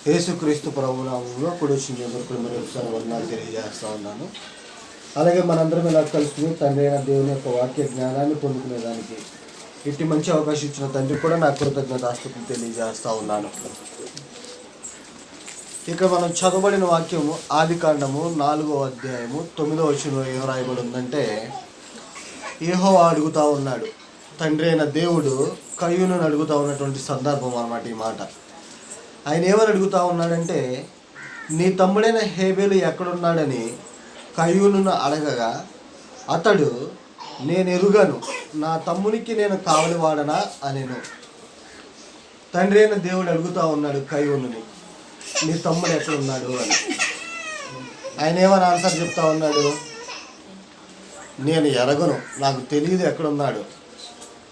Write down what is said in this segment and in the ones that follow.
యేసుక్రీస్తు ప్రభు నామంలో కూడా వచ్చిన మరి ఒకసారి వందనాలు తెలియజేస్తూ ఉన్నాను. అలాగే మనందరం ఇలా కలుసుకుని తండ్రి అయిన దేవుని యొక్క వాక్య జ్ఞానాన్ని పొందుకునేదానికి ఇట్టి మంచి అవకాశం ఇచ్చిన తండ్రి కూడా నా కృతజ్ఞతాస్తుతులు తెలియజేస్తూ ఉన్నాను. ఇక్కడ మనం చదవబడిన వాక్యము ఆదికాండము 4వ అధ్యాయము 9వ వచనంలో ఏం రాయబడి ఉందంటే, యెహోవా అడుగుతూ ఉన్నాడు, తండ్రి అయిన దేవుడు కయ్యూనును అడుగుతూ ఉన్నటువంటి సందర్భం అన్నమాట ఈ మాట. ఆయన ఏమని అడుగుతూ ఉన్నాడంటే, నీ తమ్ముడైన హేబేలు ఎక్కడున్నాడని కయ్యూనును అడగగా అతడు, నేను ఎరుగను, నా తమ్మునికి నేను కావలివాడనా అనెను. తండ్రి అయిన దేవుడు అడుగుతూ ఉన్నాడు కయ్యూనుని, నీ తమ్ముడు ఎక్కడున్నాడు అని. ఆయన ఏమని ఆన్సర్ చెప్తా ఉన్నాడు, నేను ఎరగను, నాకు తెలియదు ఎక్కడున్నాడు,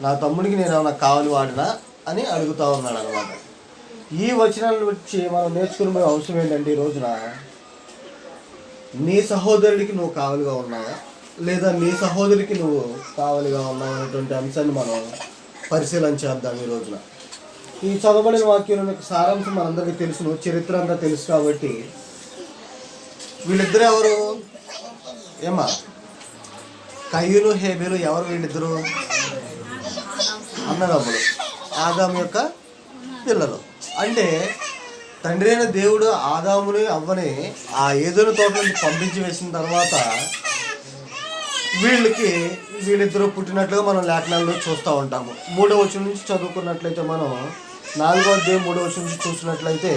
నా తమ్ముడికి నేను ఏమన్నా కావలివాడనా అని అడుగుతూ ఉన్నాడు అనమాట. ఈ వచనాలను వచ్చి మనం నేర్చుకునే అంశం ఏంటంటే, ఈ రోజున నీ సహోదరుడికి నువ్వు కావలిగా ఉన్నావా, లేదా నీ సహోదరికి నువ్వు కావలిగా ఉన్నావు అనేటువంటి అంశాన్ని మనం పరిశీలన చేద్దాం. ఈ రోజున ఈ చదవబడిన వాక్యంలో సారాంశం మనందరికీ తెలుసును, చరిత్ర అంతా తెలుసు. కాబట్టి వీళ్ళిద్దరు ఎవరు? ఏమా కయ్యూను హేబేలు ఎవరు? వీళ్ళిద్దరు అన్నదమ్ములు, ఆదాము యొక్క పిల్లలు. అంటే తండ్రి అయిన దేవుడు ఆదాముని అవ్వని ఆ ఏదైనా తోట నుంచి పంపించి వేసిన తర్వాత వీళ్ళిద్దరూ పుట్టినట్లుగా మనం లేఖనాల్లో చూస్తూ ఉంటాము. 3వ వచనం నుంచి చదువుకున్నట్లయితే, మనం 4వ అధ్యాయం 3వ వచనం నుంచి చూసినట్లయితే,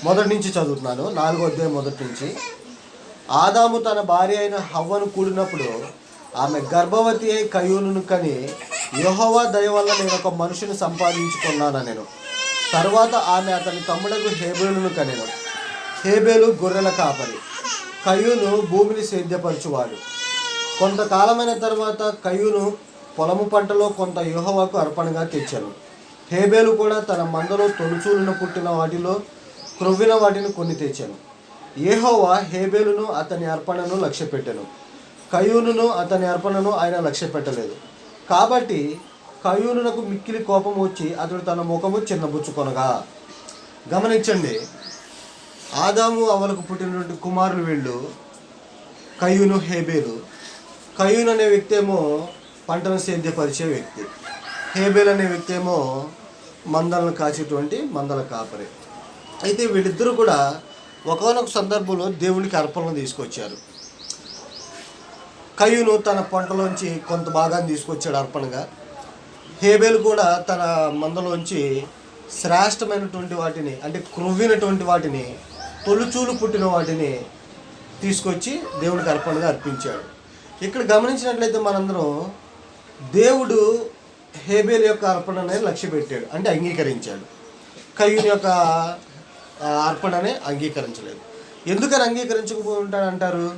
మొదటి నుంచి చదువుతున్నాను, 4వ అధ్యాయం మొదటి నుంచి. ఆదాము తన భార్య అయిన హవ్వను కూడినప్పుడు ఆమె గర్భవతి అయి కయ్యూనును కని, యెహోవా దయ వల్ల నేను ఒక మనుషుని సంపాదించుకున్నాను నేను. తర్వాత ఆమె అతని తమ్ముడకు హేబేలును కనెను. హేబేలు గొర్రెల కాపరి, కయ్యూను భూమిని సేద్యపరచువాడు. కొంతకాలమైన తర్వాత కయ్యూను పొలము పంటలో కొంత యెహోవాకు అర్పణగా తెచ్చాను. హేబేలు కూడా తన మందలో తొలుచూలున పుట్టిన వాటిలో క్రొవ్విన వాటిని కొన్ని తెచ్చాను. యెహోవా హేబేలును అతని అర్పణను లక్ష్యపెట్టెను, కయ్యూనును అతని అర్పణను ఆయన లక్ష్య పెట్టలేదు. కాబట్టి కయ్యూనునకు మిక్కిలి కోపం వచ్చి అతడు తన ముఖము చిన్నబుచ్చుకొనగా. గమనించండి, ఆదాము అవ్వలకు పుట్టినటువంటి కుమారులు వీళ్ళు, కయ్యూను హేబేలు. కయ్యూను అనే వ్యక్తి ఏమో పంటను సేద్యపరిచే వ్యక్తి, హేబేలు అనే వ్యక్తి ఏమో మందలను కాచేటువంటి మందల కాపరి. అయితే వీళ్ళిద్దరూ కూడా ఒకనొక సందర్భంలో దేవునికి అర్పణలు తీసుకొచ్చారు. కయ్యూను తన పంటలోంచి కొంత భాగాన్ని తీసుకొచ్చాడు అర్పణగా. హేబేలు కూడా తన మందలోంచి శ్రేష్టమైనటువంటి వాటిని, అంటే క్రొవ్వినటువంటి వాటిని, తొలుచూలు పుట్టిన వాటిని తీసుకొచ్చి దేవునికి అర్పణగా అర్పించాడు. ఇక్కడ గమనించినట్లయితే మనందరం, దేవుడు హేబేలు యొక్క అర్పణనే లక్ష్య పెట్టాడు, అంటే అంగీకరించాడు. కయ్యూని యొక్క అర్పణనే అంగీకరించలేదు. ఎందుకని అంగీకరించకపోయి ఉంటాడంటారు?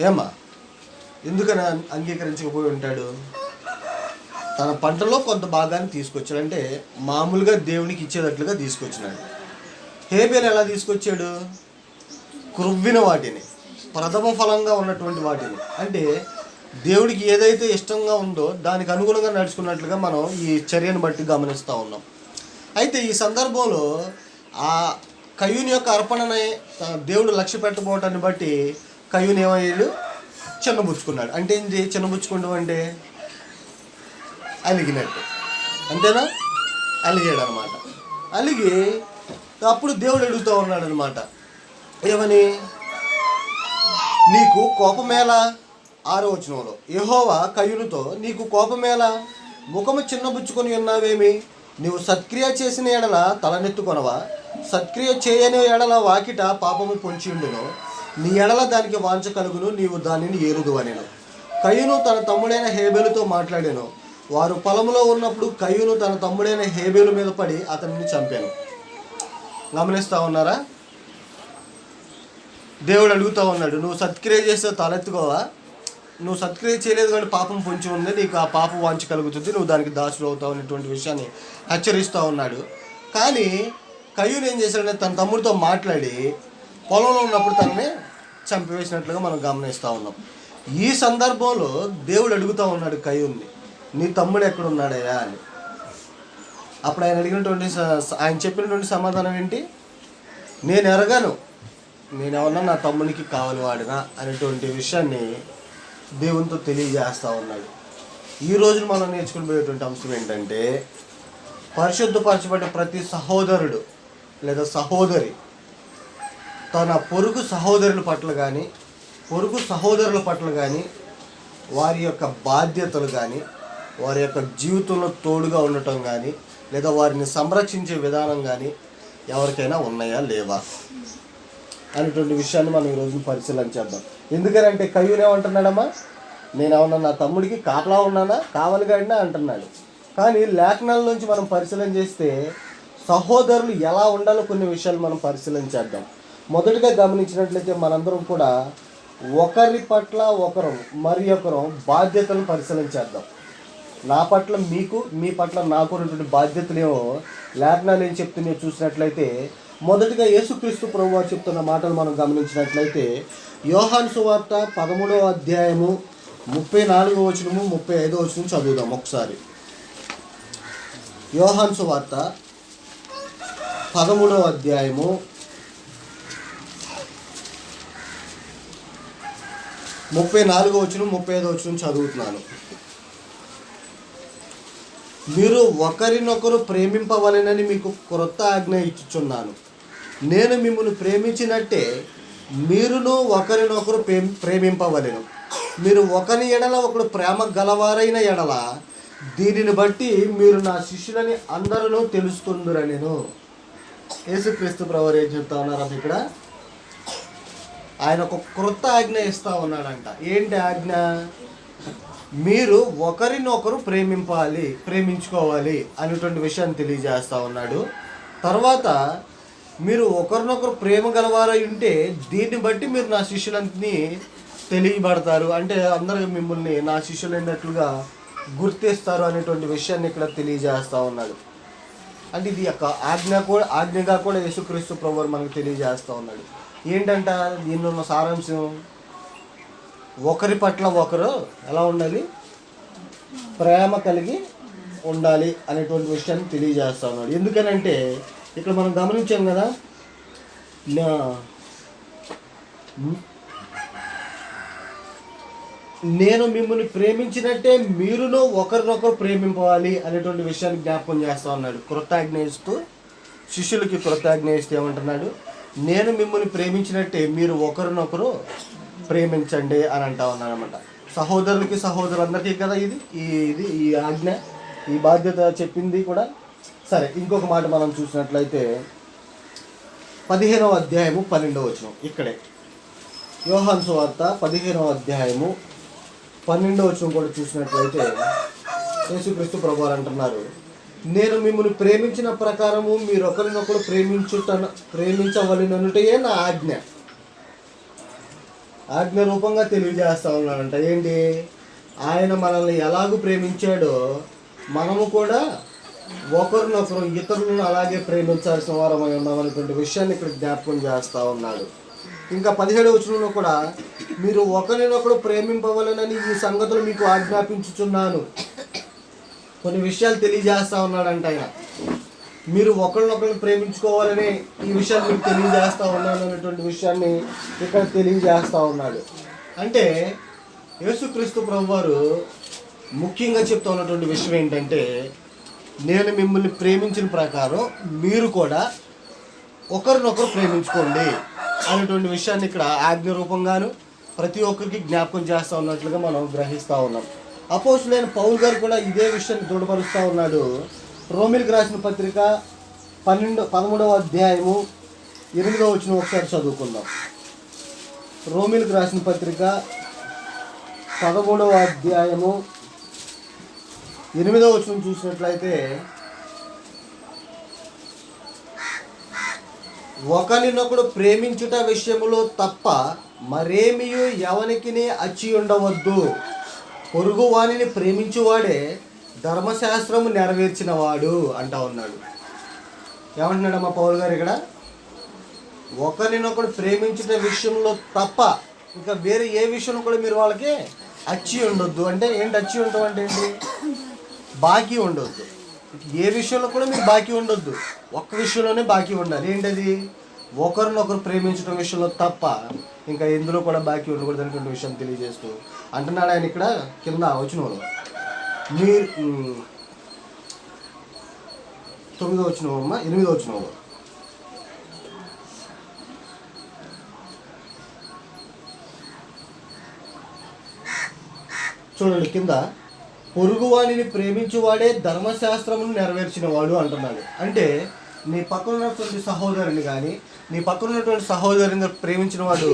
ఏమ్మా, ఎందుకని అంగీకరించకపోయి ఉంటాడు? తన పంటలో కొంత భాగాన్ని తీసుకొచ్చాడు, అంటే మామూలుగా దేవునికి ఇచ్చేటట్లుగా తీసుకొచ్చినాడు. హేబేలు ఎలా తీసుకొచ్చాడు? క్రొవ్విన వాటిని, ప్రథమ ఫలంగా ఉన్నటువంటి వాటిని, అంటే దేవుడికి ఏదైతే ఇష్టంగా ఉందో దానికి అనుగుణంగా నడుచుకున్నట్లుగా మనం ఈ చర్యను బట్టి గమనిస్తూ ఉన్నాం. అయితే ఈ సందర్భంలో ఆ కయ్యూని యొక్క అర్పణని దేవుడు లక్ష్య పెట్టబోవటాన్ని బట్టి కయ్యూని ఏమయ్యాడు? చిన్నబుచ్చుకున్నాడు. అంటే ఏంటి చిన్నబుచ్చుకుంటాం అంటే? అలిగినట్టు, అంతేనా? అలిగాడు అనమాట. అలిగి అప్పుడు దేవుడు అడుగుతూ ఉన్నాడు అనమాట, ఏమని? నీకు కోపమేలా? 6వ వచనంలో యెహోవా కయ్యూనుతో, నీకు కోపమేలా? ముఖము చిన్నబుచ్చుకొని ఉన్నావేమి? నీవు సత్క్రియ చేసిన ఎడల తలనెత్తుకొనవా? సత్క్రియ చేయని ఎడల వాకిట పాపము పొంచి ఉండును, నీ ఎడల దానికి వాంఛ కలుగును, నీవు దానిని ఏరుదు అనెను. కయ్యూను తన తమ్ముడైన హేబేలుతో మాట్లాడాను. వారు పొలంలో ఉన్నప్పుడు కయ్యూను తన తమ్ముడైన హేబేలు మీద పడి అతనిని చంపాను. గమనిస్తూ ఉన్నారా? దేవుడు అడుగుతూ ఉన్నాడు, నువ్వు సత్క్రియ చేస్తే తలెత్తుకోవా? నువ్వు సత్క్రియ చేయలేదు కానీ పాపం పొంచి ఉంది, నీకు ఆ పాపం వాంఛ కలుగుతుంది, నువ్వు దానికి దాసుడు అవుతావు అనేటువంటి విషయాన్ని హెచ్చరిస్తూ ఉన్నాడు. కానీ కయ్యూను ఏం చేశాడంటే తన తమ్ముడితో మాట్లాడి పొలంలో ఉన్నప్పుడు తనని చంపివేసినట్లుగా మనం గమనిస్తూ ఉన్నాం. ఈ సందర్భంలో దేవుడు అడుగుతూ ఉన్నాడు కయ్యూన్ని, నీ తమ్ముడు ఎక్కడున్నాడయ్యా అని. అప్పుడు ఆయన అడిగినటువంటి ఆయన చెప్పినటువంటి సమాధానం ఏంటి? నేను ఎరగను, నేను ఏమన్నా నా తమ్మునికి కావాలి వాడినా అనేటువంటి విషయాన్ని దేవునితో తెలియజేస్తూ ఉన్నాడు. ఈ రోజున మనం నేర్చుకుని పోయేటువంటి అంశం ఏంటంటే, పరిశుద్ధపరచబడిన ప్రతి సహోదరుడు లేదా సహోదరి తన పొరుగు సహోదరుల పట్ల కానీ పొరుగు సహోదరుల పట్ల కానీ వారి యొక్క బాధ్యతలు కానీ వారి యొక్క జీవితంలో తోడుగా ఉండటం కానీ లేదా వారిని సంరక్షించే విధానం కానీ ఎవరికైనా ఉన్నాయా లేవా అనేటువంటి విషయాన్ని మనం ఈరోజు పరిశీలన చేద్దాం. ఎందుకనంటే కయ్యూను ఏమంటున్నాడమ్మా, నేను ఏమన్నా నా తమ్ముడికి కాపలా ఉన్నానా, కావలిగాడినా అంటున్నాడు. కానీ లేఖనాల నుంచి మనం పరిశీలన చేస్తే సహోదరులు ఎలా ఉండాలో కొన్ని విషయాలు మనం పరిశీలన చేద్దాం. మొదటిగా గమనించినట్లయితే మనందరం కూడా ఒకరి పట్ల ఒకరు మరి ఒకరు బాధ్యతలను పరిశీలన చేద్దాం. నా పట్ల మీకు, మీ పట్ల నాకు ఉన్నటువంటి బాధ్యతలేమో లేఖనాలు ఏం చెప్తున్నాయో చూసినట్లయితే, మొదటిగా యేసుక్రీస్తు ప్రభువు చెప్తున్న మాటలు మనం గమనించినట్లయితే యోహాను సువార్త 13వ అధ్యాయము 34వ వచనము 35వ వచనం చదువుదాం ఒకసారి. యోహాను సువార్త 13వ అధ్యాయము 34వ వచనం 35వ వచనం చదువుతున్నాను. మీరు ఒకరినొకరు ప్రేమింపవలెనని మీకు క్రొత్త ఆజ్ఞ ఇచ్చుచున్నాను. నేను మిమ్మల్ని ప్రేమించినట్టే మీరును ఒకరినొకరు ప్రేమింపవలెను. మీరు ఒకరి ఎడల ఒకడు ప్రేమ గలవారైన ఎడల దీనిని బట్టి మీరు నా శిష్యులని అందరూ తెలుసుకుందురనెను. యేసుక్రీస్తు ప్రభువు ఏం చెప్తా ఉన్నారంటే ఇక్కడ ఆయన ఒక క్రొత్త ఆజ్ఞ ఇస్తా ఉన్నాడంట. ఏంటి ఆజ్ఞ? మీరు ఒకరినొకరు ప్రేమించుకోవాలి అనేటువంటి విషయాన్ని తెలియజేస్తూ ఉన్నాడు. తర్వాత మీరు ఒకరినొకరు ప్రేమ గలవారై ఉంటే దీన్ని బట్టి మీరు నా శిష్యులని తెలియబడతారు, అంటే అందరూ మిమ్మల్ని నా శిష్యులైనట్లుగా గుర్తిస్తారు అనేటువంటి విషయాన్ని ఇక్కడ తెలియజేస్తూ ఉన్నాడు. అంటే ఇది యొక్క ఆజ్ఞగా కూడా యేసుక్రీస్తు ప్రభువు మనకు తెలియజేస్తూ ఉన్నాడు. ఏంటంట దీనిలో ఉన్న సారాంశం? ఒకరి పట్ల ఒకరు ఎలా ఉండాలి, ప్రేమ కలిగి ఉండాలి అనేటువంటి విషయాన్ని తెలియజేస్తా ఉన్నాడు. ఎందుకనంటే ఇక్కడ మనం గమనించాం కదా, నేను మిమ్మల్ని ప్రేమించినట్టే మీరును ఒకరినొకరు ప్రేమింపాలి అనేటువంటి విషయాన్ని జ్ఞాపకం చేస్తూ ఉన్నాడు. కృతజ్ఞ ఇస్తూ శిష్యులకి కృతజ్ఞ ఇస్తే ఏమంటున్నాడు? నేను మిమ్మల్ని ప్రేమించినట్టే మీరు ఒకరినొకరు ప్రేమించండి అని అంటా ఉన్నారన్నమాట. సహోదరులకి సహోదరులందరికీ కదా ఈ ఆజ్ఞ, ఈ బాధ్యత చెప్పింది కూడా. సరే, ఇంకొక మాట మనం చూసినట్లయితే 15వ అధ్యాయము 12వ వచనం ఇక్కడే యోహాను సువార్త 15వ అధ్యాయము 12వ వచనం కూడా చూసినట్లయితే యేసుక్రీస్తు ప్రభువు అంటున్నారు, నేను మిమ్మల్ని ప్రేమించిన ప్రకారము మీరు ఒకరినొకరు ప్రేమించవలెననుటయే నా ఆజ్ఞ రూపంగా తెలియజేస్తా ఉన్నాడంట. ఏంటి? ఆయన మనల్ని ఎలాగూ ప్రేమించాడో మనము కూడా ఒకరినొకరు ఇతరులను అలాగే ప్రేమించాల్సిన వారమై ఉన్నామనేటువంటి విషయాన్ని ఇక్కడ జ్ఞాపకం చేస్తూ ఉన్నాడు. ఇంకా 17వ వచనంలో కూడా మీరు ఒకరినొకరు ప్రేమింపవలెనని ఈ సంగతులు మీకు ఆజ్ఞాపించుచున్నాను. కొన్ని విషయాలు తెలియజేస్తూ ఉన్నాడంట ఆయన. మీరు ఒకరినొకరిని ప్రేమించుకోవాలని ఈ విషయాన్ని మీకు తెలియజేస్తూ ఉన్నాను అనేటువంటి విషయాన్ని ఇక్కడ తెలియజేస్తూ ఉన్నాడు. అంటే యేసుక్రీస్తు ప్రభువారు ముఖ్యంగా చెప్తూ ఉన్నటువంటి విషయం ఏంటంటే, నేను మిమ్మల్ని ప్రేమించిన ప్రకారం మీరు కూడా ఒకరినొకరు ప్రేమించుకోండి అనేటువంటి విషయాన్ని ఇక్కడ ఆజ్ఞ రూపంగాను ప్రతి ఒక్కరికి జ్ఞాపకం చేస్తూ ఉన్నట్లుగా మనం గ్రహిస్తూ ఉన్నాం. అపోస్తలుడైన పౌలు గారు కూడా ఇదే విషయాన్ని దృఢపరుస్తూ ఉన్నాడు. రోమీయులకు రాసిన పత్రిక 13వ అధ్యాయము 8వ వచనం ఒకసారి చదువుకుందాం. రోమీయులకు రాసిన పత్రిక 13వ అధ్యాయము 8వ వచనం చూసినట్లయితే, ఒకరినొకడు ప్రేమించుట విషయములో తప్ప మరేమియు ఎవనికిని అచ్చి ఉండవద్దు. పొరుగు వానిని ప్రేమించువాడే ధర్మశాస్త్రము నెరవేర్చినవాడు అంటా ఉన్నాడు. ఏమంటున్నాడమ్మా పౌలు గారు ఇక్కడ? ఒకరినొకడు ప్రేమించిన విషయంలో తప్ప ఇంకా వేరే ఏ విషయంలో కూడా మీరు వాళ్ళకి అచ్చి ఉండొద్దు. అంటే ఏంటి అచ్చి ఉండటం అంటే ఏంటి? బాకీ ఉండొద్దు. ఏ విషయంలో కూడా మీకు బాకీ ఉండొద్దు, ఒక్క విషయంలోనే బాకీ ఉండాలి. ఏంటది? ఒకరినొకరు ప్రేమించడం విషయంలో తప్ప ఇంకా ఎందులో కూడా బాకీ ఉండకూడదు అనేటువంటి విషయం తెలియజేస్తూ అంటున్నాడు ఆయన ఇక్కడ కింద వచనంలో. మీరు 9వ వచనం అమ్మ, 8వ వచనంలో చూడండి కింద, పొరుగువాడిని ప్రేమించువాడే ధర్మశాస్త్రమును నెరవేర్చిన వాడు అంటున్నాడు. అంటే నీ పక్కన ఉన్నటువంటి సహోదరుని కానీ నీ పక్కన ఉన్నటువంటి సహోదరుని ప్రేమించిన వాడు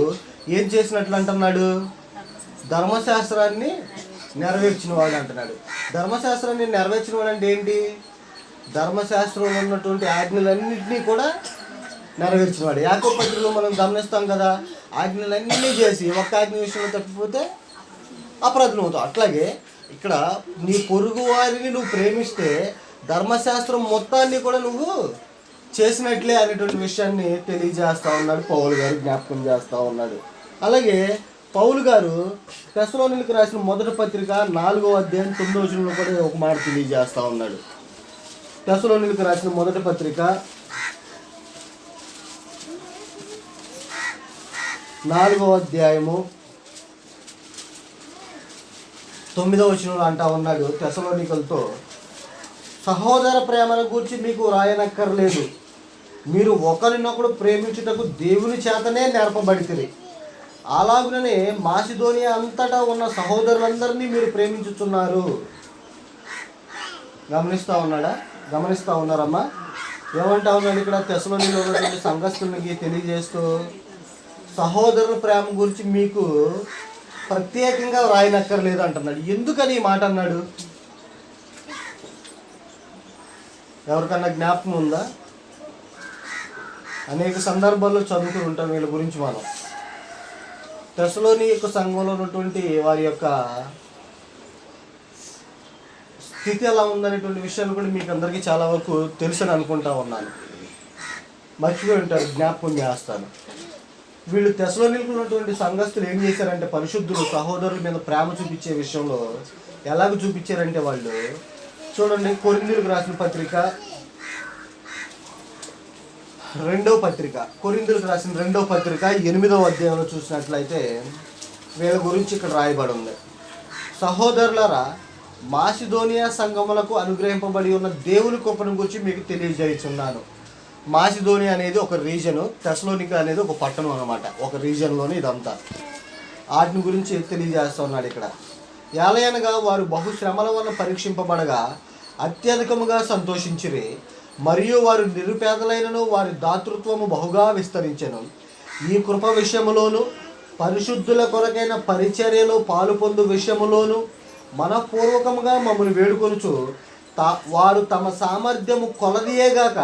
ఏం చేసినట్లు అంటున్నాడు? ధర్మశాస్త్రాన్ని నెరవేర్చిన వాడు అంటున్నాడు. ధర్మశాస్త్రాన్ని నెరవేర్చిన వాడు అంటే ఏంటి? ధర్మశాస్త్రంలో ఉన్నటువంటి ఆజ్ఞలన్నింటినీ కూడా నెరవేర్చిన వాడు. యాకోబు పత్రికలో మనం గమనిస్తాం కదా, ఆజ్ఞలన్నీ చేసి ఒక్క ఆజ్ఞ విషయంలో తప్పిపోతే అపరాధం అవుతావు. అట్లాగే ఇక్కడ నీ పొరుగు వారిని నువ్వు ప్రేమిస్తే ధర్మశాస్త్రం మొత్తాన్ని కూడా నువ్వు చేసినట్లే అనేటువంటి విషయాన్ని తెలియజేస్తూ ఉన్నాడు పౌలు గారు, జ్ఞాపకం చేస్తూ ఉన్నాడు. అలాగే పౌలు గారు తెస్సలోనికీయులకు రాసిన మొదటి పత్రిక 4వ అధ్యాయం 9వ వచనంలో కూడా ఒక మాట తెలియజేస్తూ ఉన్నాడు. తెస్సలోనికీయులకు రాసిన మొదటి పత్రిక 4వ అధ్యాయము 9వ వచనంలో అంటా ఉన్నాడు తెస్సలోనికీయులతో, సహోదర ప్రేమను గూర్చి మీకు రాయనక్కర్లేదు, మీరు ఒకరినొకడు ప్రేమించుటకు దేవుని చేతనే నేర్పబడితిరి. అలాగుననే మాసిదోనియా అంతటా ఉన్న సహోదరులందరినీ మీరు ప్రేమించుచున్నారు. గమనిస్తూ ఉన్నారమ్మా? ఏమంటా ఉన్నాడు ఇక్కడ తెస్సలోనికీలో ఉన్నటువంటి సంఘస్థులకి తెలియజేస్తూ, సహోదరుల ప్రేమ గురించి మీకు ప్రత్యేకంగా రాయనక్కర్లేదు అంటున్నాడు. ఎందుకని ఈ మాట అన్నాడు? ఎవరికన్నా జ్ఞాపకం ఉందా? అనేక సందర్భాల్లో చదువుతూ ఉంటాం వీళ్ళ గురించి. మనం తెస్సలోనిక సంఘంలో ఉన్నటువంటి వారి యొక్క స్థితి ఎలా ఉందనేటువంటి విషయాలు కూడా మీకు అందరికీ చాలా వరకు తెలుసని అనుకుంటా ఉన్నాను. మర్చిపోయి ఉంటారు, జ్ఞాపకం చేస్తాను. వీళ్ళు తెస్సలోనికలో ఉన్నటువంటి సంఘస్థులు ఏం చేశారంటే, పరిశుద్ధులు సహోదరుల మీద ప్రేమ చూపించే విషయంలో ఎలాగ చూపించారంటే వాళ్ళు చూడండి, కొరింథీయులకు రాసిన పత్రిక 2వ పత్రిక, కొరింథీయులకు రాసిన 2వ పత్రిక 8వ అధ్యాయంలో చూసినట్లయితే వీళ్ళ గురించి ఇక్కడ రాయబడి ఉంది. సహోదరులారా, మాసిదోనియా సంఘములకు అనుగ్రహింపబడి ఉన్న దేవుని కృపను గురించి మీకు తెలియజేయుచున్నాను. మాసిదోనియా అనేది ఒక రీజను, తెస్సలోనిక అనేది ఒక పట్టణం అన్నమాట, ఒక రీజన్లోనే ఇదంతా. వాటిని గురించి తెలియజేస్తూ ఉన్నాడు ఇక్కడ. ఏలయనగా వారు బహుశ్రమల వలన పరీక్షింపబడగా అత్యధికముగా సంతోషించిరి, మరియు వారు నిరుపేదలైనను వారి దాతృత్వము బహుగా విస్తరించెను. ఈ కృప విషయములోను పరిశుద్ధుల కొరకైన పరిచర్యలో పాలు పొందు విషయములోను మనపూర్వకముగా మమ్మల్ని వేడుకొనుచు వారు తమ సామర్థ్యము కొలదియేగాక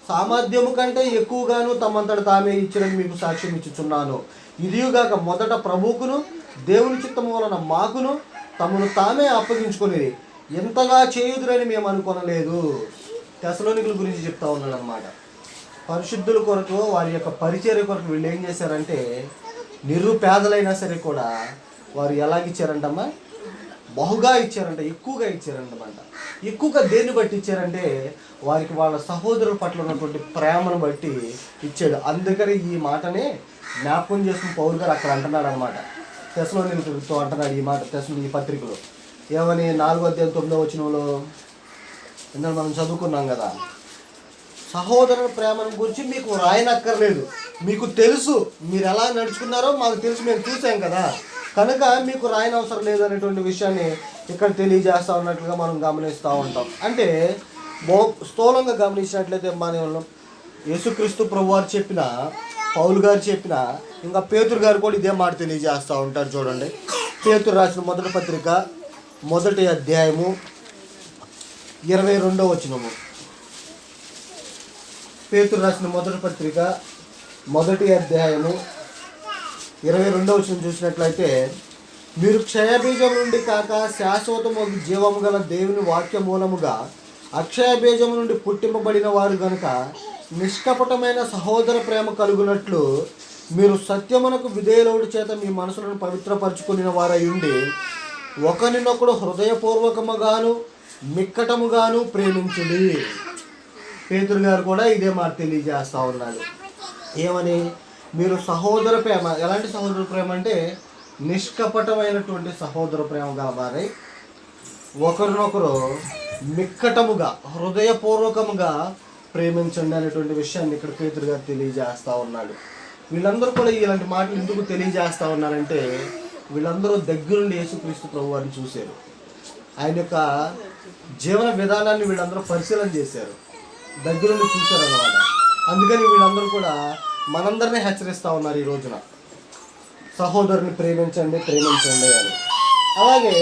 సామర్థ్యము కంటే ఎక్కువగాను తమంతట తామే ఇచ్చినని మీకు సాక్ష్యం ఇచ్చుచున్నాను. ఇదియుగాక మొదట ప్రభువుకును దేవుని చిత్తము వలన మాకును తమను తామే అప్పగించుకొని ఎంతగా చేయుదురని మేము అనుకొనలేదు. తెస్సలోనికల గురించి చెప్తా ఉన్నాడు అనమాట. పరిశుద్ధుల కొరకు వారి యొక్క పరిచర్య కొరకు వీళ్ళు ఏం చేశారంటే, నిరుపేదలైనా సరే కూడా వారు ఎలాగిచ్చారంటమ్మా? బహుగా ఇచ్చారంట, ఎక్కువగా ఇచ్చారంటమాట. ఎక్కువగా దేన్ని బట్టి ఇచ్చారంటే వారికి వాళ్ళ సహోదరుల పట్ల ఉన్నటువంటి ప్రేమను బట్టి ఇచ్చాడు. అందుకని ఈ మాటనే జ్ఞాపకం చేసుకుని పౌలు గారు అక్కడ అంటున్నాడు అనమాట. తెస్సలోనికీయులతో అంటున్నాడు ఈ మాట ఈ పత్రికలో. ఏమని? 4వ అధ్యాయం 9వ వచనంలో ఇందులో మనం చదువుకున్నాం కదా, సహోదరుల ప్రేమను గురించి మీకు రాయనక్కర్లేదు, మీకు తెలుసు, మీరు ఎలా నడుచుకున్నారో మాకు తెలుసు, మేము చూసాం కదా, కనుక మీకు రాయనవసరం లేదు అనేటువంటి విషయాన్ని ఇక్కడ తెలియజేస్తూ ఉన్నట్లుగా మనం గమనిస్తూ ఉంటాం. అంటే స్థూలంగా గమనించినట్లయితే మనం యేసుక్రీస్తు ప్రభువారు చెప్పిన, పౌలు గారు చెప్పిన, ఇంకా పేతురు గారు కూడా ఇదే మాట తెలియజేస్తూ ఉంటారు. చూడండి, పేతురు రాసిన మొదటి పత్రిక 1వ అధ్యాయము 22వ వచనము. పేతురు రాసిన మొదటి పత్రిక 1వ అధ్యాయము 22వ వచనం చూసినట్లయితే, మీరు క్షయబీజం నుండి కాక శాశ్వతము జీవము గల దేవుని వాక్య మూలముగా అక్షయ బీజము నుండి పుట్టింపబడిన వారు గనుక నిష్కపటమైన సహోదర ప్రేమ కలుగునట్లు మీరు సత్యమునకు విధేయులవుడి చేత మీ మనసులను పవిత్రపరచుకుని వారై ఉండి ఒకరినొకడు హృదయపూర్వకముగాను మిక్కటముగాను ప్రేమించుడి. పేతురు గారు కూడా ఇదే మాట తెలియజేస్తూ ఉన్నాడు. ఏమని? మీరు సహోదర ప్రేమ, ఎలాంటి సహోదర ప్రేమ అంటే నిష్కపటమైనటువంటి సహోదర ప్రేమ గలవారై ఒకరినొకరు మిక్కటముగా హృదయపూర్వకముగా ప్రేమించండి అనేటువంటి విషయాన్ని ఇక్కడ పేతురు గారు తెలియజేస్తూ ఉన్నాడు. వీళ్ళందరూ కూడా ఇలాంటి మాటలు ఎందుకు తెలియజేస్తూ ఉన్నారంటే వీళ్ళందరూ దగ్గరుండి యేసుక్రీస్తు ప్రభు వారిని చూశారు. ఆయన యొక్క జీవన విధానాన్ని వీళ్ళందరూ పరిశీలన చేశారు, దగ్గరుండి చూశారు అన్నమాట. అందుకని వీళ్ళందరూ కూడా మనందరినీ హెచ్చరిస్తూ ఉన్నారు ఈ రోజున, సహోదరుని ప్రేమించండి ప్రేమించండి అని. అలాగే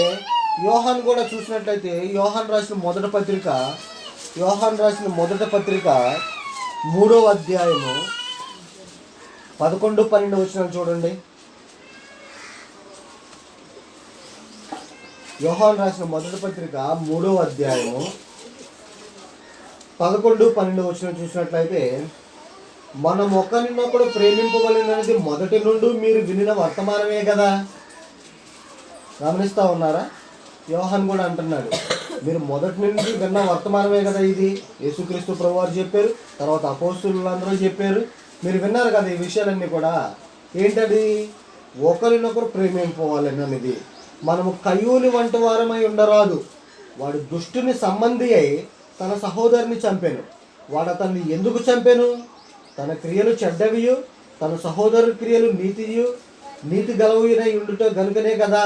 యోహాన్ కూడా చూసినట్లయితే యోహాన్ రాసిన మొదటి పత్రిక 3వ అధ్యాయము 11-12 వచనాలు చూడండి. యోహాన్ రాసిన మొదటి పత్రిక 3వ అధ్యాయము 11-12 వచనం చూసినట్లయితే, మనం ఒకరినొకడు ప్రేమింపవలెననేది మొదటి నుండి మీరు వినిన వర్తమానమే కదా. గమనిస్తూ ఉన్నారా? యోహాన్ కూడా అంటున్నాడు, మీరు మొదటి నుండి విన్న వర్తమానమే కదా ఇది. యేసుక్రీస్తు ప్రభువారు చెప్పారు, తర్వాత అపోస్తలులందరూ చెప్పారు, మీరు విన్నారు కదా ఈ విషయాలన్నీ కూడా. ఏంటది? ఒకరినొకరు ప్రేమింపవాలనేది. మనము కయ్యూని వంటి వారమై ఉండరాదు. వాడు దుష్టుని సంబంధి అయి తన సహోదరుని చంపాను. వాడు అతన్ని ఎందుకు చంపాను? తన క్రియలు చెడ్డవియు తన సహోదరు క్రియలు నీతి గలవునై ఉండుట గనుకనే కదా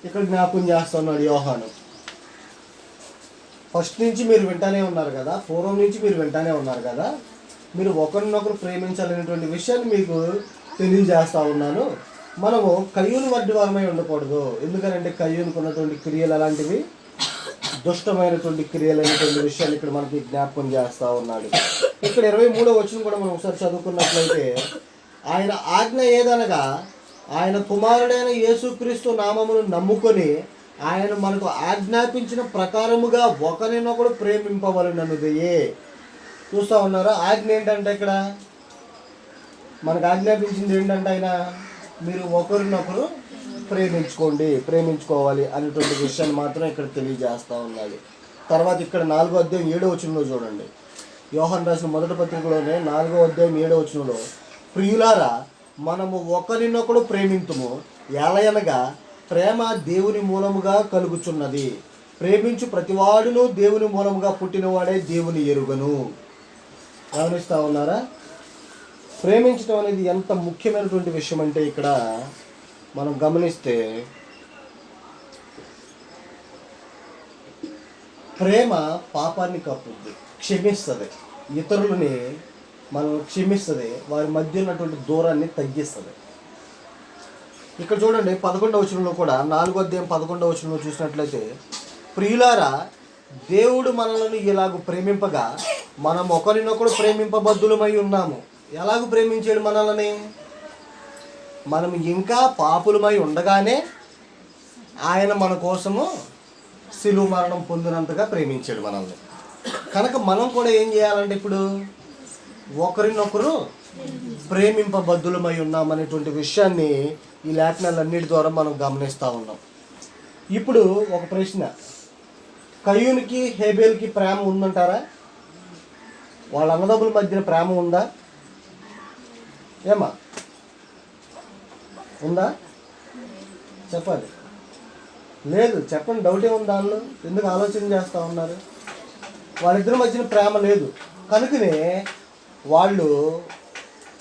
ఇక్కడ జ్ఞాపకం చేస్తున్నాడు యోహాను. ఫస్ట్ నుంచి మీరు వింటానే ఉన్నారు కదా, పూర్వం నుంచి మీరు వింటానే ఉన్నారు కదా, మీరు ఒకరినొకరు ప్రేమించాలనేటువంటి విషయాన్ని మీకు తెలియజేస్తూ ఉన్నాను. మనము కయ్యూని వంటి వారమై ఉండకూడదు. ఎందుకంటే కయ్యూనికి ఉన్నటువంటి క్రియలు అలాంటివి, దుష్టమైనటువంటి క్రియలు అనేటువంటి విషయాన్ని ఇక్కడ మనకి జ్ఞాపకం చేస్తూ ఉన్నాడు. ఇక్కడ 23వ వచనం కూడా మనం ఒకసారి చదువుకున్నట్లయితే, ఆయన ఆజ్ఞ ఏదనగా ఆయన కుమారుడైన యేసుక్రీస్తు నామమును నమ్ముకొని ఆయన మనకు ఆజ్ఞాపించిన ప్రకారముగా ఒకరినొకడు ప్రేమింపవలెనన్నదే. చూస్తూ ఉన్నారా? ఆజ్ఞ ఏంటంటే ఇక్కడ మనకు ఆజ్ఞాపించింది ఏంటంటే ఆయన మీరు ఒకరినొకరు ప్రేమించుకోవాలి అనేటువంటి విషయాన్ని మాత్రం ఇక్కడ తెలియజేస్తూ ఉన్నాడు. తర్వాత ఇక్కడ 4వ అధ్యాయం 7వ వచనంలో చూడండి. యోహాను రాసిన మొదటి పత్రికలోనే 4వ అధ్యాయం 7వ వచనంలో, ప్రియులారా మనము ఒకరినొకడు ప్రేమింతుము, ఎలయనగా ప్రేమ దేవుని మూలముగా కలుగుచున్నది. ప్రేమించు ప్రతివాడును దేవుని మూలముగా పుట్టినవాడే దేవుని ఎరుగను. గమనిస్తూ ఉన్నారా? ప్రేమించడం అనేది ఎంత ముఖ్యమైనటువంటి విషయం అంటే ఇక్కడ మనం గమనిస్తే, ప్రేమ పాపాన్ని కప్పుద్ది, క్షమిస్తుంది, ఇతరులని మనం క్షమిస్తుంది, వారి మధ్య ఉన్నటువంటి దూరాన్ని తగ్గిస్తుంది. ఇక్కడ చూడండి 11వ వచనంలో కూడా 4వ అధ్యాయం 11వ వచనంలో చూసినట్లయితే, ప్రియులారా దేవుడు మనలను ఇలాగ ప్రేమింపగా మనం ఒకరినొకడు ప్రేమింపబద్ధులమై ఉన్నాము. ఎలాగ ప్రేమించాడు మనల్ని? మనం ఇంకా పాపులమై ఉండగానే ఆయన మన కోసము శిలువ మరణం పొందినంతగా ప్రేమించాడు మనల్ని. కనుక మనం కూడా ఏం చేయాలంటే ఇప్పుడు ఒకరినొకరు ప్రేమింపబద్ధులమై ఉన్నామనేటువంటి విషయాన్ని ఈ లేఖనాలన్నిటి ద్వారా మనం గమనిస్తూ ఉన్నాం. ఇప్పుడు ఒక ప్రశ్న, కయ్యూనికి హేబేల్కి ప్రేమ ఉందంటారా? వాళ్ళ అన్నదమ్ముల మధ్యన ప్రేమ ఉందా? ఏమా ఉందా? చెప్పాలి. లేదు చెప్పండి, డౌట్ ఏముంది దానిలో? ఎందుకు ఆలోచన చేస్తూ ఉన్నారు? వాళ్ళిద్దరి మధ్యన ప్రేమ లేదు. కనుకనే వాళ్ళు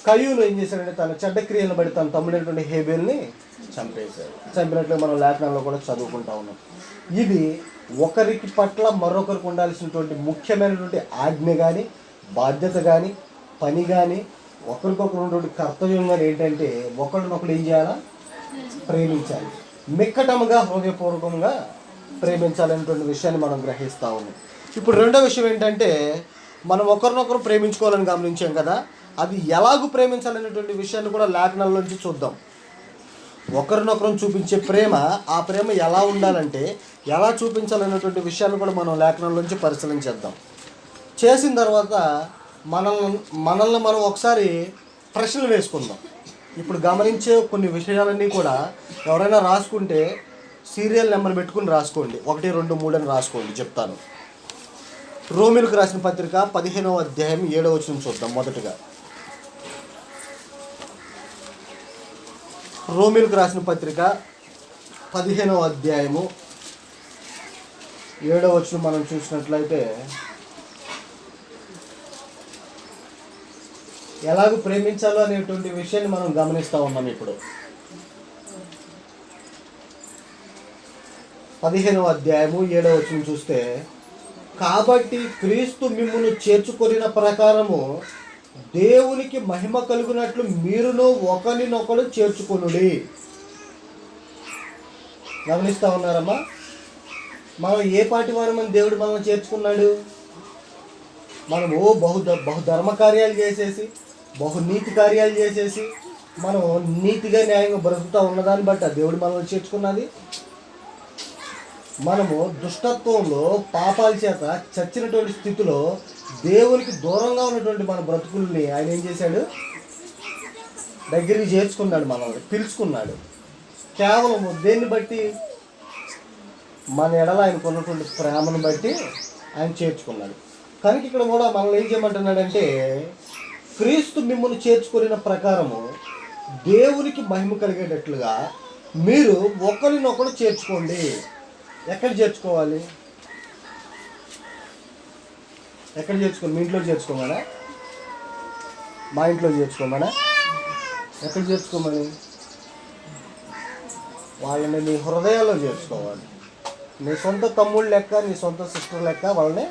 కయ్యూను ఏం చేశారంటే తన చెడ్డ క్రియలను బట్టి తన తమ్ముడైనటువంటి హేబేల్ని చంపేశారు. చంపినట్లు మనం లేఖనాల్లో కూడా చదువుకుంటా ఉన్నాం. ఇది ఒకరికి పట్ల మరొకరికి ఉండాల్సినటువంటి ముఖ్యమైనటువంటి ఆజ్ఞ కానీ, బాధ్యత కానీ, పని కానీ, ఒకరికొకరు ఉన్నటువంటి కర్తవ్యం కానీ ఏంటంటే ఒకరినొకరు ఏం చేయాలా? ప్రేమించాలి. మిక్కటముగా హృదయపూర్వకంగా ప్రేమించాలనేటువంటి విషయాన్ని మనం గ్రహిస్తూ ఉన్నాం. ఇప్పుడు రెండో విషయం ఏంటంటే మనం ఒకరినొకరు ప్రేమించుకోవాలని గమనించాం కదా, అది ఎలాగూ ప్రేమించాలనేటువంటి విషయాన్ని కూడా లేఖనాల్లోంచి చూద్దాం. ఒకరినొకరు చూపించే ప్రేమ, ఆ ప్రేమ ఎలా ఉండాలంటే ఎలా చూపించాలనేటువంటి విషయాన్ని కూడా మనం లేఖనాల్లోంచి పరిశీలించేద్దాం. చేసిన తర్వాత మనల్ని మనం ఒకసారి ప్రశ్నలు వేసుకుందాం. ఇప్పుడు గమనించే కొన్ని విషయాలన్నీ కూడా ఎవరైనా రాసుకుంటే సీరియల్ నెంబర్ పెట్టుకుని రాసుకోండి, 1, 2, 3 అని రాసుకోండి, చెప్తాను. రోమిలకు రాసిన పత్రిక 15వ అధ్యాయం 7వ వచనం చూద్దాం. మొదటగా రోమిలకు రాసిన పత్రిక 15వ అధ్యాయము 7వ వచనం మనం చూసినట్లయితే, ఎలాగూ ప్రేమించాలో అనేటువంటి విషయాన్ని మనం గమనిస్తూ ఉన్నాం. ఇప్పుడు 15వ అధ్యాయము 7వ వచనం చూస్తే, కాబట్టి క్రీస్తు మిమ్మును చేర్చుకొనిన ప్రకారము దేవునికి మహిమ కలుగునట్లు మీరును ఒకరినొకడు చేర్చుకొనుడి. గమనిస్తూ ఉన్నారమ్మా? మనం ఏ పాటి వారు మన దేవుడు మనల్ని చేర్చుకున్నాడు? మనము బహుధర్మ కార్యాలు చేసేసి, బహునీతి కార్యాలు చేసేసి, మనం నీతిగా న్యాయంగా బ్రతుకుతూ ఉన్నదాన్ని బట్టి ఆ దేవుడు మనల్ని చేర్చుకున్నది. మనము దుష్టత్వంలో పాపాల చేత చచ్చినటువంటి స్థితిలో దేవునికి దూరంగా ఉన్నటువంటి మన బ్రతుకుల్ని ఆయన ఏం చేశాడు? దగ్గరికి చేర్చుకున్నాడు, మనల్ని పిలుచుకున్నాడు. కేవలం దేన్ని బట్టి? మన ఎడల ఆయనకు ఉన్నటువంటి ప్రేమను బట్టి ఆయన చేర్చుకున్నాడు. కనుక ఇక్కడ కూడా మనల్ని ఏం చేయమంటున్నాడంటే, క్రీస్తు మిమ్మల్ని చేర్చుకున్న ప్రకారము దేవునికి మహిమ కలిగేటట్లుగా మీరు ఒకరినొకరు చేర్చుకోండి. ఎక్కడ చేర్చుకోవాలి? ఎక్కడ చేర్చుకోండి? మీ ఇంట్లో చేర్చుకోమనా? మా ఇంట్లో చేర్చుకోమనా? ఎక్కడ చేర్చుకోమని? వాళ్ళని నీ హృదయాల్లో చేర్చుకోవాలి. నీ సొంత తమ్ముళ్ళు లెక్క, నీ సొంత సిస్టర్ లెక్క వాళ్ళని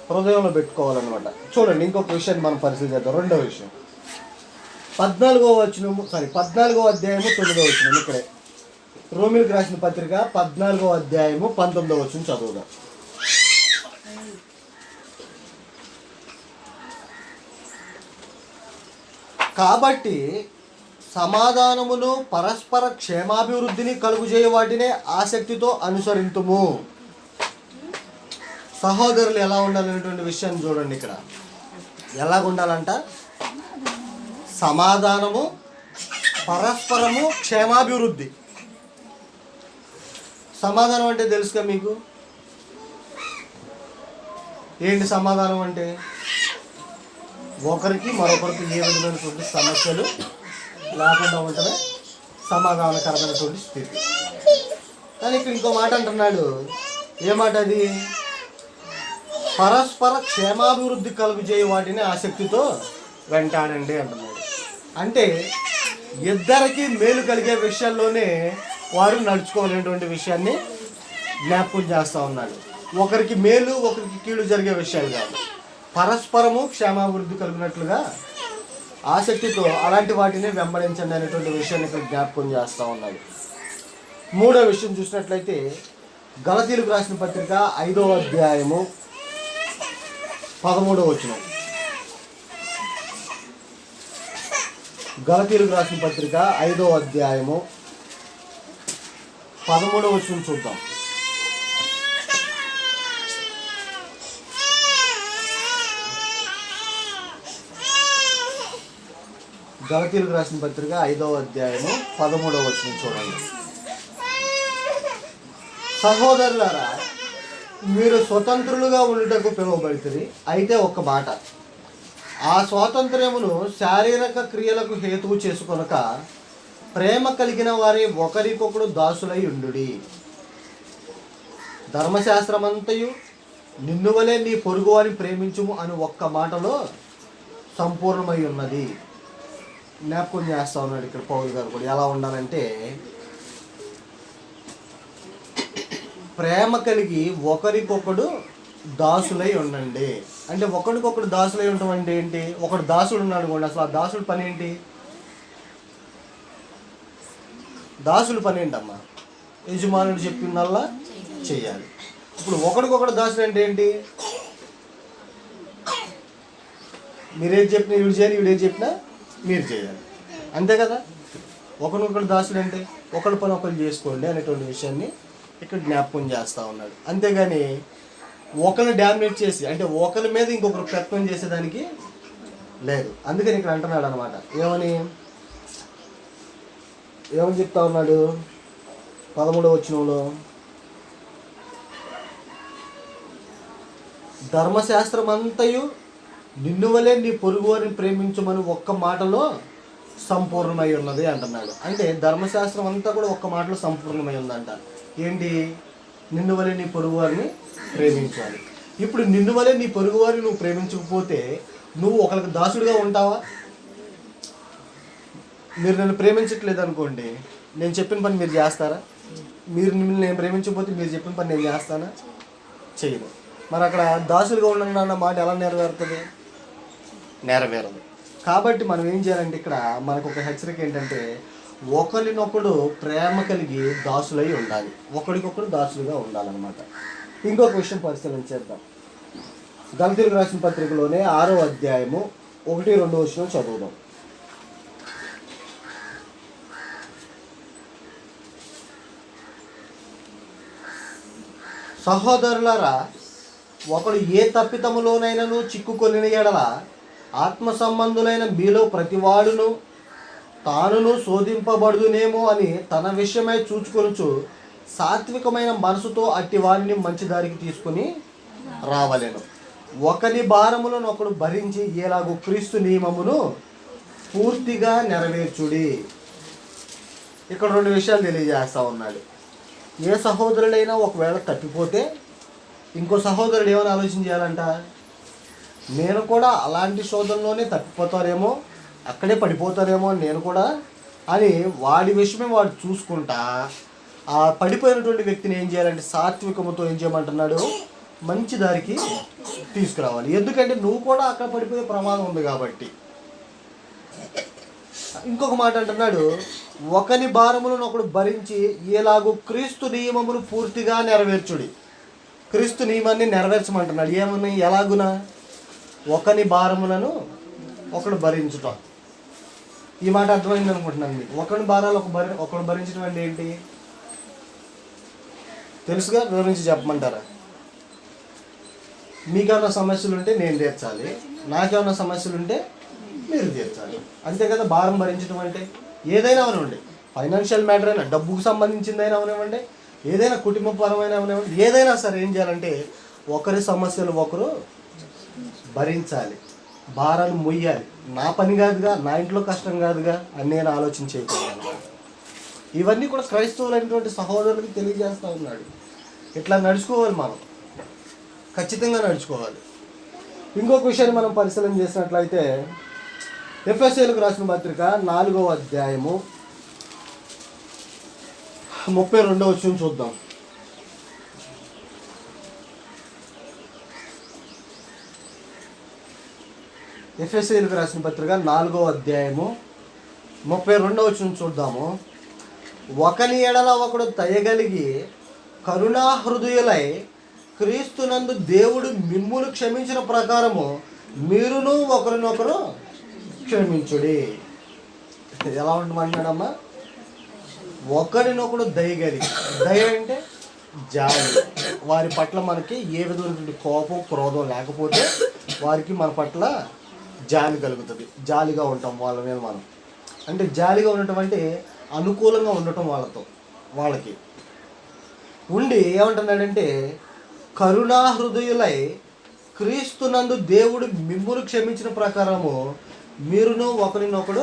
హృదయంలో పెట్టుకోవాలన్నమాట. చూడండి, ఇంకొక విషయాన్ని మనం పరిశీలిద్దాం. రెండో విషయం 14వ అధ్యాయము 9వ వచనం. ఇక్కడే రోమిలకు రాసిన పత్రిక 14వ అధ్యాయము 19వ వచనం చదువుదాం. కాబట్టి సమాధానమును పరస్పర క్షేమాభివృద్ధిని కలుగుజేయ వాటినే ఆసక్తితో అనుసరింతుము. సహోదరులు ఎలా ఉండాలనేటువంటి విషయాన్ని చూడండి. ఇక్కడ ఎలాగ ఉండాలంట? సమాధానము, పరస్పరము క్షేమాభివృద్ధి. సమాధానం అంటే తెలుసుగా మీకు? ఏంటి సమాధానం అంటే? ఒకరికి మరొకరికి ఏ విధమైనటువంటి సమస్యలు లేకుండా ఉంటమే సమాధానకరమైనటువంటి స్థితి. కానీ ఇక్కడ ఇంకో మాట అంటున్నాడు. ఏ మాట అది? పరస్పర క్షేమాభివృద్ధి కలుగుజేయ వాటిని ఆసక్తితో వెంటాడండి అంటున్నాడు. అంటే ఇద్దరికి మేలు కలిగే విషయాల్లోనే వారు నడుచుకోలేనటువంటి విషయాన్ని జ్ఞాపకం చేస్తూ ఉన్నాడు. ఒకరికి మేలు, ఒకరికి కీడు జరిగే విషయాలు కాదు. పరస్పరము క్షేమాభివృద్ధి కలిగినట్లుగా ఆసక్తితో అలాంటి వాటిని వెంబడించండి అనేటువంటి విషయాన్ని ఇక్కడ జ్ఞాపకం చేస్తూ ఉన్నాడు. మూడో విషయం చూసినట్లయితే గలతీయులకు రాసిన పత్రిక 5వ అధ్యాయము 13వ వచనం. గలతీయులకు రాసిన పత్రిక 5వ అధ్యాయము 13వ వచనం చూద్దాం. గలతీయులకు రాసిన పత్రిక 5వ అధ్యాయము 13వ వచనం చూడండి. సహోదరులారా, మీరు స్వతంత్రులుగా ఉండుటకు పిలువబడితిరి. అయితే ఒక్క మాట, ఆ స్వాతంత్ర్యమును శారీరక క్రియలకు హేతువు చేసుకొనక ప్రేమ కలిగిన వారి ఒకరికొకడు దాసులై ఉండుడి. ధర్మశాస్త్రమంతయు నిన్ను వలె నీ పొరుగువాని ప్రేమించుము అని ఒక్క మాటలో సంపూర్ణమై ఉన్నది. జ్ఞాపకం చేస్తూ ఉన్నాడు ఇక్కడ పౌలు గారు కూడా. ఎలా ఉండాలంటే, ప్రేమ కలిగి ఒకరికొకడు దాసులై ఉండండి. అంటే ఒకరికొకడు దాసులై ఉండటం అంటే ఏంటి? ఒకడు దాసుడు ఉన్నాడు కూడా, అసలు ఆ దాసుడు పని ఏంటి? దాసుడు పని ఏంటమ్మా? యజమానుడు చెప్పినల్లా చెయ్యాలి. ఇప్పుడు ఒకడికొకడు దాసుడు అంటే ఏంటి? మీరేం చెప్పినా వీడు చేయాలి, వీడేం చెప్పినా మీరు చేయాలి, అంతే కదా. ఒకరికొకడు దాసుడు అంటే ఒకరి పని ఒకరు చేసుకోండి అనేటువంటి విషయాన్ని ఇక్కడ జ్ఞాపకం చేస్తూ ఉన్నాడు. అంతేగాని ఒకరిని డామినేట్ చేసి, అంటే ఒకరి మీద ఇంకొకరు ప్రయత్నం చేసేదానికి లేదు. అందుకని ఇక్కడ అంటున్నాడు అనమాట. ఏమని చెప్తా ఉన్నాడు? 13వ వచనంలో ధర్మశాస్త్రం అంతయు నిన్ను వలె నీ పొరుగువారిని ప్రేమించమని ఒక్క మాటలో సంపూర్ణమై ఉన్నది అంటున్నాడు. అంటే ధర్మశాస్త్రం అంతా కూడా ఒక్క మాటలో సంపూర్ణమై ఉందంట. ఏంటి? నిన్ను వలె నీ పొరుగువారిని ప్రేమించాలి. ఇప్పుడు నిన్ను వలె నీ పొరుగువారిని నువ్వు ప్రేమించకపోతే నువ్వు ఒకరికి దాసుడిగా ఉంటావా? మీరు నన్ను ప్రేమించట్లేదు అనుకోండి, నేను చెప్పిన పని మీరు చేస్తారా? మీరు మిమ్మల్ని నేను ప్రేమించకపోతే మీరు చెప్పిన పని నేను చేస్తానా? చేయను. మరి అక్కడ దాసులుగా ఉండండి అన్న మాట ఎలా నెరవేరుతుంది? నెరవేరదు. కాబట్టి మనం ఏం చేయాలంటే ఇక్కడ మనకు ఒక హెచ్చరిక ఏంటంటే ఒకరినొకడు ప్రేమ కలిగి దాసులై ఉండాలి, ఒకరికొకరు దాసులుగా ఉండాలన్నమాట. ఇంకొక విషయం పరిశీలన చేద్దాం. గలతీయులకు రాసిన పత్రికలోనే 6వ అధ్యాయము 1-2 వచనం చదువుదాం. సహోదరులారా, ఒకడు ఏ తప్పిదములోనైనను చిక్కుకొనిన యెడల ఆత్మ సంబంధులైన మీలో ప్రతివాడును తానును శోధింపబడుదునేమో అని తన విషయమై చూచుకొనుచు సాత్వికమైన మనసుతో అట్టి వారిని మంచి దారికి తీసుకుని రావలెను. ఒకని భారములను ఒకడు భరించి ఎలాగూ క్రీస్తు నియమమును పూర్తిగా నెరవేర్చుడి. ఇక్కడ 2 విషయాలు తెలియజేస్తా ఉన్నాడు. ఏ సహోదరుడైనా ఒకవేళ తప్పిపోతే ఇంకో సహోదరుడు ఏమైనా ఆలోచన చేయాలంట, నేను కూడా అలాంటి శోధనలోనే తప్పిపోతారేమో, అక్కడే పడిపోతారేమో నేను కూడా అని వాడి విషయమే వాడు చూసుకుంటా ఆ పడిపోయినటువంటి వ్యక్తిని ఏం చేయాలంటే సాత్వికముతో ఏం చేయమంటున్నాడు? మంచి దారికి తీసుకురావాలి. ఎందుకంటే నువ్వు కూడా అక్కడ పడిపోయే ప్రమాదం ఉంది కాబట్టి. ఇంకొక మాట అంటున్నాడు, ఒకని భారములను ఒకడు భరించి ఎలాగూ క్రీస్తు నియమమును పూర్తిగా నెరవేర్చుడి. క్రీస్తు నియమాన్ని నెరవేర్చమంటున్నాడు. ఏమని? ఎలాగునా? ఒకని భారములను ఒకడు భరించుట. ఈ మాట అర్థమైంది అనుకుంటున్నాను మీకు. ఒకని భారాలు ఒకడు భరించడం అంటే ఏంటి తెలుసుగా? వివరించి చెప్పమంటారా? మీకేమైనా సమస్యలు ఉంటే నేను తీర్చాలి, నాకేమైనా సమస్యలు ఉంటే మీరు తీర్చాలి, అంతే కదా. భారం భరించడం అంటే ఏదైనా అవనివ్వండి, ఫైనాన్షియల్ మ్యాటర్ అయినా, డబ్బుకు సంబంధించిందైనా అవనివ్వండి, ఏదైనా కుటుంబపరమైన అవనివ్వండి, ఏదైనా సరే ఏం చేయాలంటే ఒకరి సమస్యలు ఒకరు భరించాలి, భారాలు మొయ్యాలి. నా పని కాదుగా, నా ఇంట్లో కష్టం కాదుగా అని నేను ఆలోచన చేయకూడదు. ఇవన్నీ కూడా క్రైస్తవులైనటువంటి సహోదరులకు తెలియజేస్తూ ఉన్నాడు. ఇట్లా నడుచుకోవాలి, మనం ఖచ్చితంగా నడుచుకోవాలి. ఇంకొక విషయాన్ని మనం పరిశీలన చేసినట్లయితే ఎఫెసీయులకు రాసిన పత్రిక 4వ అధ్యాయము 32వ వచనం చూద్దాం. ఎఫెసీయులకు రాసిన పత్రిక 4వ అధ్యాయము 32వ వచనం చూద్దాము. ఒకని ఎడల ఒకడు దయగలిగి కరుణా హృదయులై క్రీస్తునందు దేవుడు మిమ్మును క్షమించిన ప్రకారము మీరును ఒకరినొకరు క్షమించుడి. ఎలా ఉండమంటున్నాడమ్మా? ఒకరినొకడు దయగలిగి. దయ అంటే జాలి. వారి పట్ల మనకి ఏ విధమైనటువంటి కోపం క్రోధం లేకపోతే వారికి మన పట్ల జాలి కలుగుతుంది. జాలిగా ఉంటాం వాళ్ళ మీద మనం. అంటే జాలిగా ఉండటం అంటే అనుకూలంగా ఉండటం వాళ్ళకి ఉండి ఏమంటున్నాడంటే కరుణా హృదయులై క్రీస్తునందు దేవుడు మిమ్మును క్షమించిన ప్రకారము మీరును ఒకరినొకడు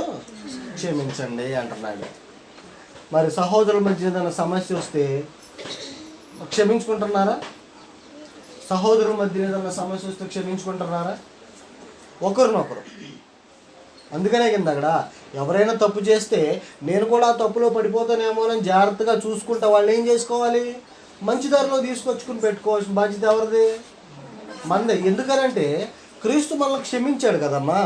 క్షమించండి అంటున్నాడు. మరి సహోదరుల మధ్య ఏదైనా సమస్య వస్తే క్షమించుకుంటున్నారా? సహోదరుల మధ్య ఏదైనా సమస్య వస్తే క్షమించుకుంటున్నారా? ఒకరినొకరు. అందుకనే కింద అక్కడ ఎవరైనా తప్పు చేస్తే నేను కూడా ఆ తప్పులో పడిపోతానేమో అని జాగ్రత్తగా చూసుకుంటా వాళ్ళు ఏం చేసుకోవాలి? మంచి దారిలో తీసుకొచ్చుకుని పెట్టుకోవాల్సిన బాధ్యత ఎవరిది? మనదే. ఎందుకనంటే క్రీస్తు మనల్ని క్షమించాడు కదమ్మా,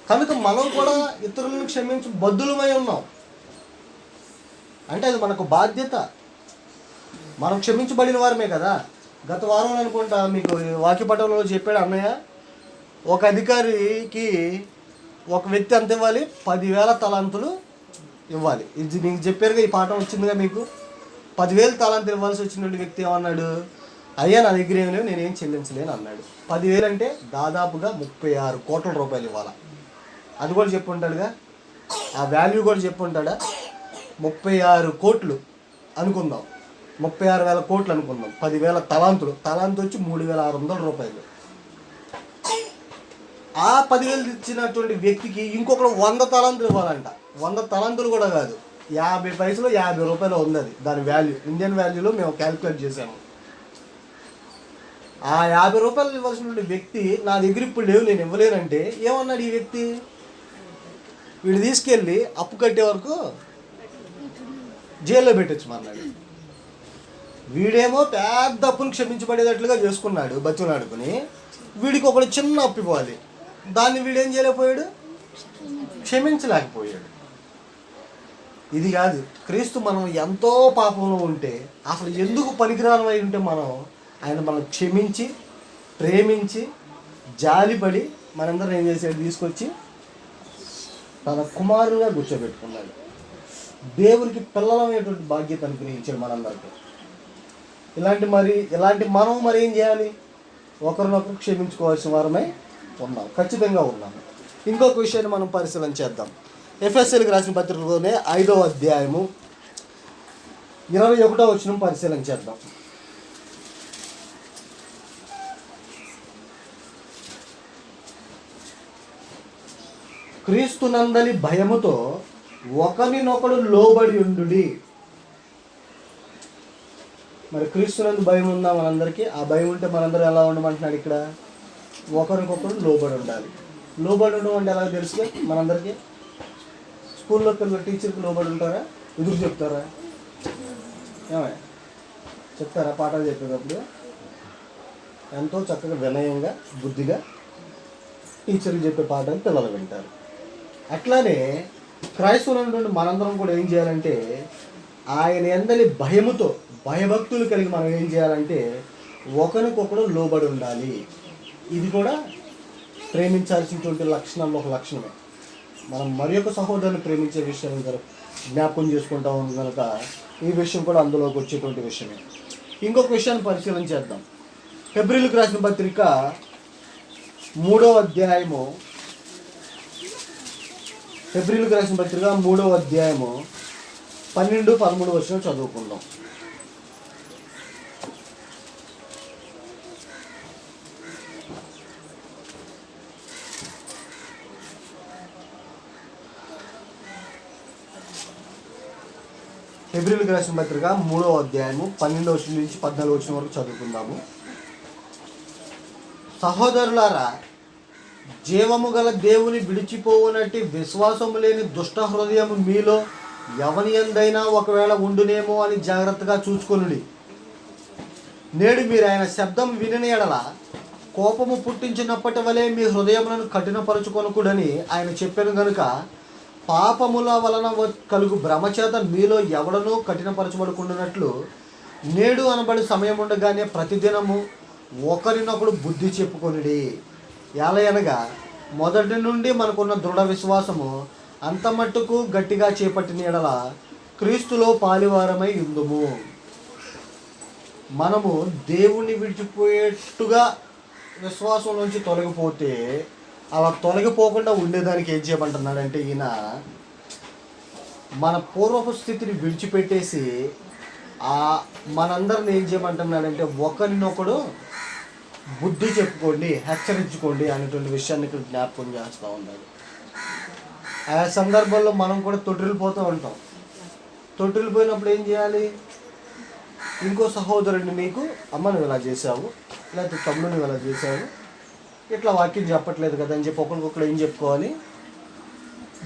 కనుక మనం కూడా ఇతరులను క్షమించి బద్దులమై ఉన్నాం. అంటే అది మనకు బాధ్యత. మనం క్షమించబడిన వారమే కదా. గత వారం అనుకుంటా మీకు వాక్యపటంలో చెప్పాడు అన్నయ్య, ఒక అధికారికి ఒక వ్యక్తి అంత ఇవ్వాలి, 10,000 తలాంతులు ఇవ్వాలి. ఇది మీకు చెప్పారుగా, ఈ పాఠం వచ్చిందిగా మీకు. 10,000 తలాంతులు ఇవ్వాల్సి వచ్చినటువంటి వ్యక్తి ఏమన్నాడు? అయ్యా నా దగ్గర ఏమి లేవు, నేనేం చెల్లించలేను అన్నాడు. 10,000 అంటే దాదాపుగా 36 కోట్ల రూపాయలు ఇవ్వాలి. అది కూడా చెప్పుంటాడుగా, ఆ వాల్యూ కూడా చెప్పుంటాడా? 36 కోట్లు అనుకుందాం, 36,000 కోట్లు అనుకుందాం, 10,000 తలాంతులు, తలాంతు వచ్చి 3,600 రూపాయలు. ఆ 10,000 ఇచ్చినటువంటి వ్యక్తికి ఇంకొకరు 100 తలాంతులు ఇవ్వాలంట. 100 తలాంతులు కూడా కాదు, 50 పైసలు 50 రూపాయలు ఉంది అది, దాని వాల్యూ ఇండియన్ వాల్యూలో మేము క్యాలిక్యులేట్ చేసాము. ఆ 50 రూపాయలు ఇవ్వాల్సినటువంటి వ్యక్తి నా దగ్గర ఇప్పుడు లేవు, నేను ఇవ్వలేనంటే ఏమన్నాడు ఈ వ్యక్తి? వీడు తీసుకెళ్ళి అప్పు కట్టే వరకు జైల్లో పెట్టచ్చు అన్నాడు. వీడేమో పెద్ద అప్పును క్షమించబడేటట్లుగా చేసుకున్నాడు బతిమలాడుకుని. వీడికి ఒకడు చిన్న అప్పు ఇవ్వాలి, దాన్ని వీడేం చేయలేకపోయాడు, క్షమించలేకపోయాడు. ఇది కాదు క్రీస్తు. మనం ఎంతో పాపంలో ఉంటే అసలు ఎందుకు పనికిరానమై ఉంటే ఆయన మనం క్షమించి ప్రేమించి జాలిపడి మనందరం ఏం చేసాడు, తీసుకొచ్చి తన కుమారుగా కూర్చోబెట్టుకున్నాడు. దేవునికి పిల్లలమైనటువంటి బాధ్యత అనుగ్రహించాడు మనందరికీ. ఇలాంటి మనం మరి ఏం చేయాలి, ఒకరినొకరు క్షమించుకోవాల్సిన వారమై ఉన్నాం, ఖచ్చితంగా ఉన్నాము. ఇంకొక విషయాన్ని మనం పరిశీలన చేద్దాం. ఎఫెసీయులకు రాసిన పత్రికలోనే 5వ అధ్యాయము 21వ వచనం పరిశీలన చేద్దాం. క్రీస్తునందలి భయముతో ఒకరినొకడు లోబడి ఉండుడి. మరి క్రీస్తునందు భయం ఉందా మనందరికీ? ఆ భయం ఉంటే మనందరూ ఎలా ఉండమంటున్నాడు ఇక్కడ? ఒకరికొకరు లోబడి ఉండాలి. లోబడి ఉండడం అంటే ఎలా తెలుసుగా మనందరికీ? స్కూల్లో పిల్లలు టీచర్కి లోబడి ఉంటారా? ఎదురు చెప్తారా? ఏమయ్య చెప్తారా? పాఠాలు చెప్పేటప్పుడు ఎంతో చక్కగా వినయంగా బుద్ధిగా టీచర్లు చెప్పే పాఠాలు పిల్లలు వింటారు. అట్లానే క్రైస్తవులైనటువంటి మనందరం కూడా ఏం చేయాలంటే ఆయన యందలి భయముతో భయభక్తులు కలిగి మనం ఏం చేయాలంటే ఒకరికొకడు లోబడి ఉండాలి. ఇది కూడా ప్రేమించాల్సినటువంటి లక్షణంలో ఒక లక్షణమే. మనం మరి ఒక సహోదరుని ప్రేమించే విషయం జ్ఞాపకం చేసుకుంటాం కనుక ఈ విషయం కూడా అందులోకి వచ్చేటువంటి విషయమే. ఇంకొక విషయాన్ని పరిశీలన చేద్దాం. హెబ్రీయులకు రాసిన పత్రిక 3వ అధ్యాయము, హెబ్రీయులకు రాసిన పత్రిక 3వ అధ్యాయము 12-13 వచనం చదువుకుందాం. హెబ్రీయులకు రాసిన పత్రిక 3వ అధ్యాయము 12వ వచనం నుంచి 14వ వచనం వరకు చదువుకుందాము. సహోదరులారా, జీవము గల దేవుని విడిచిపోవునట్టి విశ్వాసము లేని దుష్ట హృదయము మీలో ఎవని యందైనా ఒకవేళ ఉండునేమో అని జాగ్రత్తగా చూసుకొనుడి. నేడు మీరు ఆయన శబ్దం వినని ఎడల కోపము పుట్టించినప్పటి వలె మీ హృదయములను కఠినపరుచుకొనకూడని ఆయన చెప్పాను గనుక పాపముల వలన కలుగు భ్రమచేత మీలో ఎవడనూ కఠినపరచబడుకుంటున్నట్లు నేడు అనబడి సమయం ఉండగానే ప్రతిదినము ఒకరినొకడు బుద్ధి చెప్పుకొనిడి. ఎలయనగా మొదటి నుండి మనకున్న దృఢ విశ్వాసము అంత మట్టుకు గట్టిగా చేపట్టిన ఎడల క్రీస్తులో పాలివారమై ఉందుము. మనము దేవుణ్ణి విడిచిపోయేట్టుగా విశ్వాసం నుంచి తొలగిపోతే అలా తొలగిపోకుండా ఉండేదానికి ఏం చేయమంటున్నాడంటే ఈయన మన పూర్వపు స్థితిని విడిచిపెట్టేసి మనందరిని ఏం చేయమంటున్నాడంటే ఒకరినొకడు బుద్ధి చెప్పుకోండి, హెచ్చరించుకోండి అనేటువంటి విషయాన్ని ఇక్కడ జ్ఞాపకం చేస్తూ ఉన్నాడు. ఆ సందర్భంలో మనం కూడా తొట్టిల్లిపోతూ ఉంటాం. తొట్టిల్లిపోయినప్పుడు ఏం చేయాలి? ఇంకో సహోదరుడిని నీకు అమ్మ నువ్వు ఇలా చేసావు, లేకపోతే తమ్ముడు నువ్వు ఇలా చేసావు, ఇట్లా వాక్యం చెప్పట్లేదు కదా అని చెప్పి ఒకరికొకరు ఏం చెప్పుకోవాలి?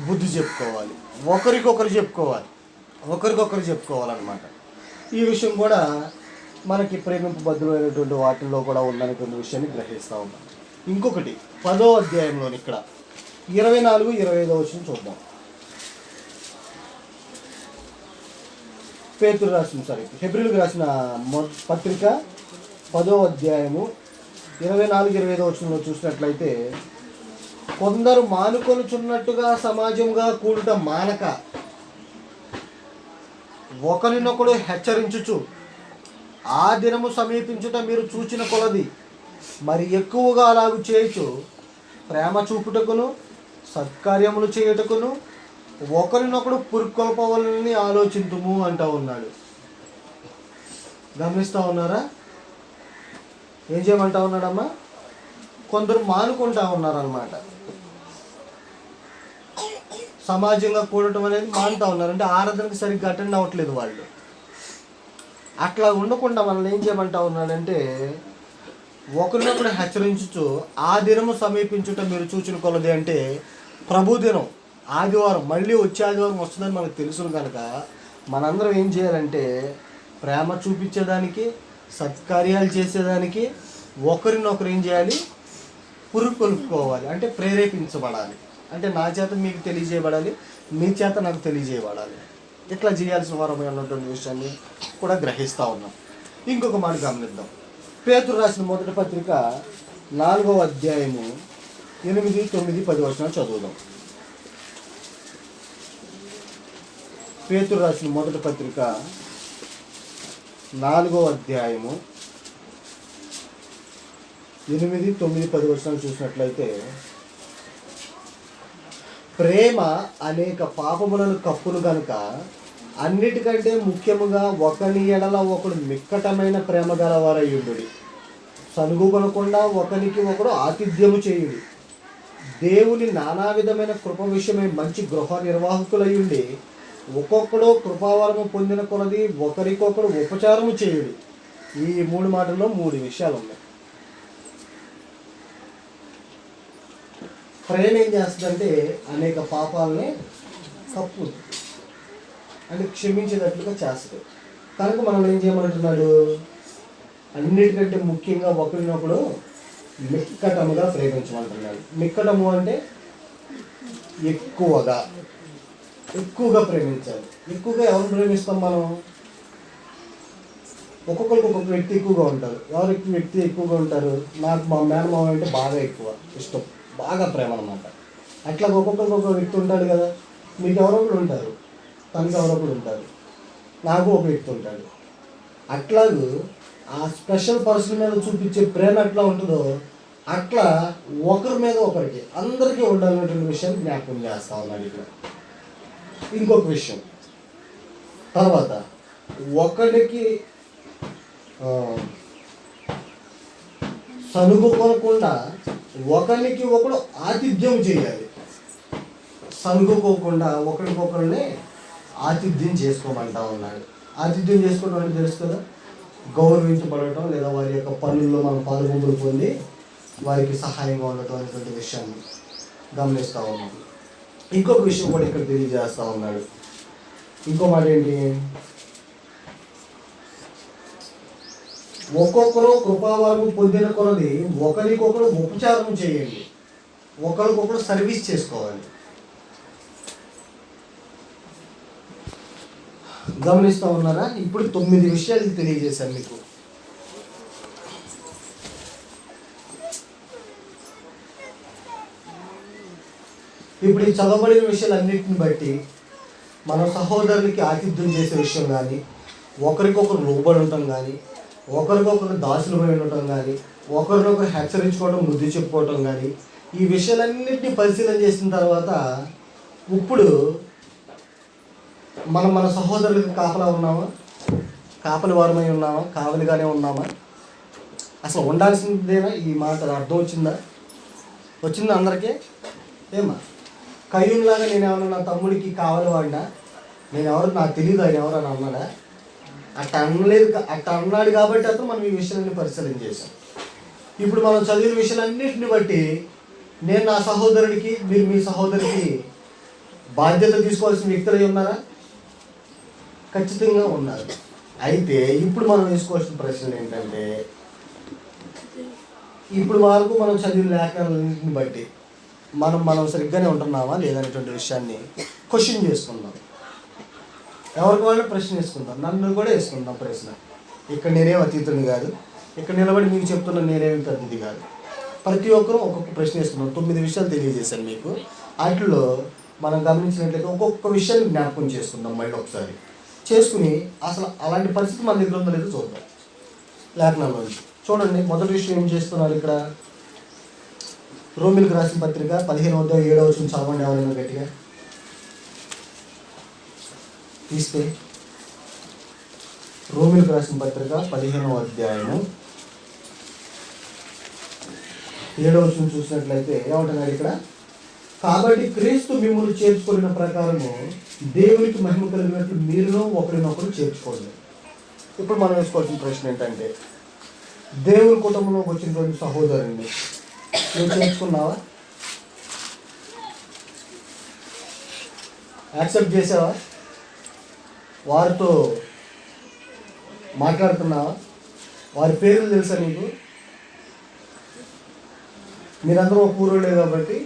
బుద్ధి చెప్పుకోవాలి, ఒకరికొకరు చెప్పుకోవాలన్నమాట. ఈ విషయం కూడా మనకి ప్రేమింపబద్ధమైనటువంటి వాటిల్లో కూడా ఉందనేటువంటి విషయాన్ని గ్రహిస్తూ ఉన్నాం. ఇంకొకటి 10వ అధ్యాయంలోని ఇక్కడ 24-25 వచనం చూద్దాం. హెబ్రీయులకు రాసిన పత్రిక 10వ అధ్యాయము 24-25 వచనంలో చూసినట్లయితే, కొందరు మానుకొనుచున్నట్టుగా సమాజంగా కూడుట మానక ఒకరినొకడు హెచ్చరించుచు ఆ దినము సమీపించుట మీరు చూచిన కొలది మరి ఎక్కువగా అలాగు చేయొచ్చు ప్రేమ చూపుటకును సత్కార్యములు చేయుటకును ఒకరినొకడు పురుకొల్పవలని ఆలోచింతుము అంటూ ఉన్నాడు. గమనిస్తూ ఉన్నారా? ఏం చేయమంటా ఉన్నాడమ్మా? కొందరు మానుకుంటా ఉన్నారనమాట. సమాజంగా కూడటం అనేది మానుతూ ఉన్నారు, అంటే ఆరాధనకు సరిగ్గా అటెండ్ అవ్వట్లేదు వాళ్ళు. అట్లా ఉండకుండా మనల్ని ఏం చేయమంటా ఉన్నాడంటే, ఒకరినొకరు హెచ్చరించుచు ఆ దినము సమీపించుట మీరు చూచిన కొలది, అంటే ప్రభు దినం ఆదివారం, మళ్ళీ వచ్చే ఆదివారం వస్తుందని మనకు తెలుసును కనుక మనందరం ఏం చేయాలంటే ప్రేమ చూపించేదానికి, సత్కార్యాలు చేసేదానికి ఒకరినొకరు ఏం చేయాలి? పురుకొల్పుకోవాలి, అంటే ప్రేరేపించబడాలి. అంటే నా చేత మీకు తెలియజేయబడాలి, మీ చేత నాకు తెలియజేయబడాలి. ఇట్లా చేయాల్సిన వారమై ఉన్నటువంటి విషయాన్ని కూడా గ్రహిస్తూ ఉన్నాం. ఇంకొక మాట గమనిద్దాం. పేతురు రాసిన మొదటి పత్రిక 4వ అధ్యాయము 8, 9, 10 వచనాలు చదువుదాం. పేతురు రాసిన మొదటి పత్రిక 4వ అధ్యాయము 8, 9, 10 వచనాలు చూసినట్లయితే, ప్రేమ అనేక పాపములను కప్పును గనుక అన్నిటికంటే ముఖ్యముగా ఒకని ఎడల ఒకడు మిక్కటమైన ప్రేమ గలవారయ్యుండుడి. సనుగుకొనకుండా ఒకనికి ఒకడు ఆతిథ్యము చేయుడి. దేవుని నానా విధమైన కృప విషయమై మంచి గృహ నిర్వాహకులయ్యుండి ఒక్కొక్కడు కృపావరము పొందిన కొలది ఒకరికొకడు ఉపచారము చేయుడి. ఈ 3 మాటల్లో 3 విషయాలు ఉన్నాయి. ప్రేమ ఏం చేస్తుందంటే అనేక పాపాలని కప్పు, అంటే క్షమించేటట్లుగా చేస్తుంది. కనుక మనం ఏం చేయమంటున్నాడు? అన్నిటికంటే ముఖ్యంగా ఒకరినొకడు మిక్కటముగా ప్రేమించమంటున్నాడు. మిక్కటము అంటే ఎక్కువగా ప్రేమించాలి. ఎక్కువగా ఎవరు ప్రేమిస్తాం మనం? ఒక్కొక్కరికి ఒక్కొక్క వ్యక్తి ఎక్కువగా ఉంటారు. ఎవరు వ్యక్తి ఎక్కువగా ఉంటారు? నాకు మా మేనమామ అంటే బాగా ఎక్కువ ఇష్టం, బాగా ప్రేమ అనమాట. అట్లా ఒక్కొక్కరికి ఒక్కొక్క వ్యక్తి ఉంటాడు కదా. మీకు ఎవరో ఒకరు ఉంటారు, తనకి ఎవరో ఒకరు ఉంటారు, నాకు ఒక వ్యక్తి ఉంటాడు. అట్లాగూ ఆ స్పెషల్ పర్సన్ మీద చూపించే ప్రేమ ఎట్లా ఉంటుందో అట్లా ఒకరి మీద ఒకరికి అందరికీ ఉండాలనేటువంటి విషయాన్ని జ్ఞాపకం చేస్తా ఉన్నాడు ఇక్కడ. ఇంకొక విషయం తర్వాత, ఒకరికి సనుగుకోకుండా ఒకరికి ఒకడు ఆతిథ్యం చేయాలి. సనుగుకోకుండా ఒకరికొకరిని ఆతిథ్యం చేసుకోమంటా ఉన్నాడు. ఆతిథ్యం చేసుకోవడం అంటే తెలుసు కదా, గౌరవించబడటం, లేదా వారి యొక్క పనుల్లో మనం పాల్గొంపులు పొంది వారికి సహాయంగా ఉండటం అనేటువంటి విషయాన్ని గమనిస్తూ ఉన్నాం. ఇంకొక విషయం కూడా ఇక్కడ తెలియజేస్తూ ఉన్నాడు. ఇంకో మాట ఏంటి? ఒక్కొక్కరు కృపావరం పొందిన కొలది ఒకరికొకరు ఉపచారం చేయండి, ఒకరికొకరు సర్వీస్ చేసుకోవాలి. గమనిస్తూ ఉన్నారా? ఇప్పుడు 9 విషయాలు తెలియజేశాను మీకు. ఇప్పుడు ఈ చదవబడిన విషయాలన్నింటిని బట్టి మన సహోదరులకి ఆతిథ్యం చేసే విషయం కానీ, ఒకరికొకరు లోబడి ఉండటం కానీ, ఒకరికొకరు దాసులమై ఉండటం కానీ, ఒకరినొకరు హెచ్చరించుకోవడం, బుద్ధి చెప్పుకోవటం కానీ, ఈ విషయాలన్నింటినీ పరిశీలన చేసిన తర్వాత ఇప్పుడు మనం మన సహోదరులకు కాపలా ఉన్నామా? కాపలి వారమై ఉన్నామా? కావలిగానే ఉన్నామా? అసలు ఉండాల్సిందేనా? ఈ మాట అర్థం వచ్చిందా అందరికీ? ఏమా కయ్యూన్లాగా నేనేమన్నా నా తమ్ముడికి కావాలి వాడినా? నేను ఎవరు నాకు తెలియదు, ఆయన ఎవరు అని అన్నాడా? అట్లా అన్నాడు కాబట్టి అతను మనం ఈ విషయాన్ని పరిశీలన చేశాం. ఇప్పుడు మనం చదివిన విషయాలన్నింటిని బట్టి నేను నా సహోదరుడికి, మీరు మీ సహోదరికి బాధ్యత తీసుకోవాల్సిన వ్యక్తులై ఉన్నారా? ఖచ్చితంగా ఉన్నారు. అయితే ఇప్పుడు మనం వేసుకోవాల్సిన ప్రశ్నలు ఏంటంటే, ఇప్పుడు వరకు మనం చదివిన లేఖనాలన్నింటిని బట్టి మనం సరిగ్గానే ఉంటున్నామా లేదనేటువంటి విషయాన్ని క్వశ్చన్ చేసుకుందాం. ఎవరికి వాళ్ళు ప్రశ్న వేసుకుందాం, నన్ను కూడా వేసుకుందాం ప్రశ్న. ఇక్కడ నేనేం అతీతుని కాదు, ఇక్కడ నిలబడి మీకు చెప్తున్నా నేనేమి అతిథి కాదు. ప్రతి ఒక్కరూ ఒక్కొక్క ప్రశ్న వేసుకున్నాం. 9 విషయాలు తెలియజేశాను మీకు. వాటిలో మనం గమనించినట్లయితే ఒక్కొక్క విషయాన్ని జ్ఞాపకం చేసుకుందాం. మళ్ళీ ఒకసారి చేసుకుని అసలు అలాంటి పరిస్థితి మన దగ్గర ఉందో లేదో చూద్దాం. లేఖనాల్లో చూడండి, మొదటి విషయం ఏం చేస్తున్నారు ఇక్కడ? రోమిలకు రాసిన పత్రిక 15వ అధ్యాయం 7వ వచనం చదవండి. ఎవరైనా గట్టిగా తీస్తే రోమిలకు రాసిన పత్రిక 15వ అధ్యాయము 7వ వచనం చూసినట్లయితే ఏమంటున్నాడు ఇక్కడ? కాబట్టి క్రీస్తు మిమ్మల్ని చేర్చుకున్న ప్రకారము దేవునికి మహిమ కలిగినట్లు మీరును ఒకరినొకరు చేర్చుకోండి. ఇప్పుడు మనం వేసుకోవాల్సిన ప్రశ్న ఏంటంటే, దేవుని కుటుంబంలోకి వచ్చినటువంటి సహోదరుని నువ్వు చేర్చుకున్నావా? యాక్సెప్ట్ చేసావా? వారితో మాట్లాడుతున్నావా? వారి పేర్లు తెలుసా నీకు? మీరందరూ ఒక ఊరులే కాబట్టి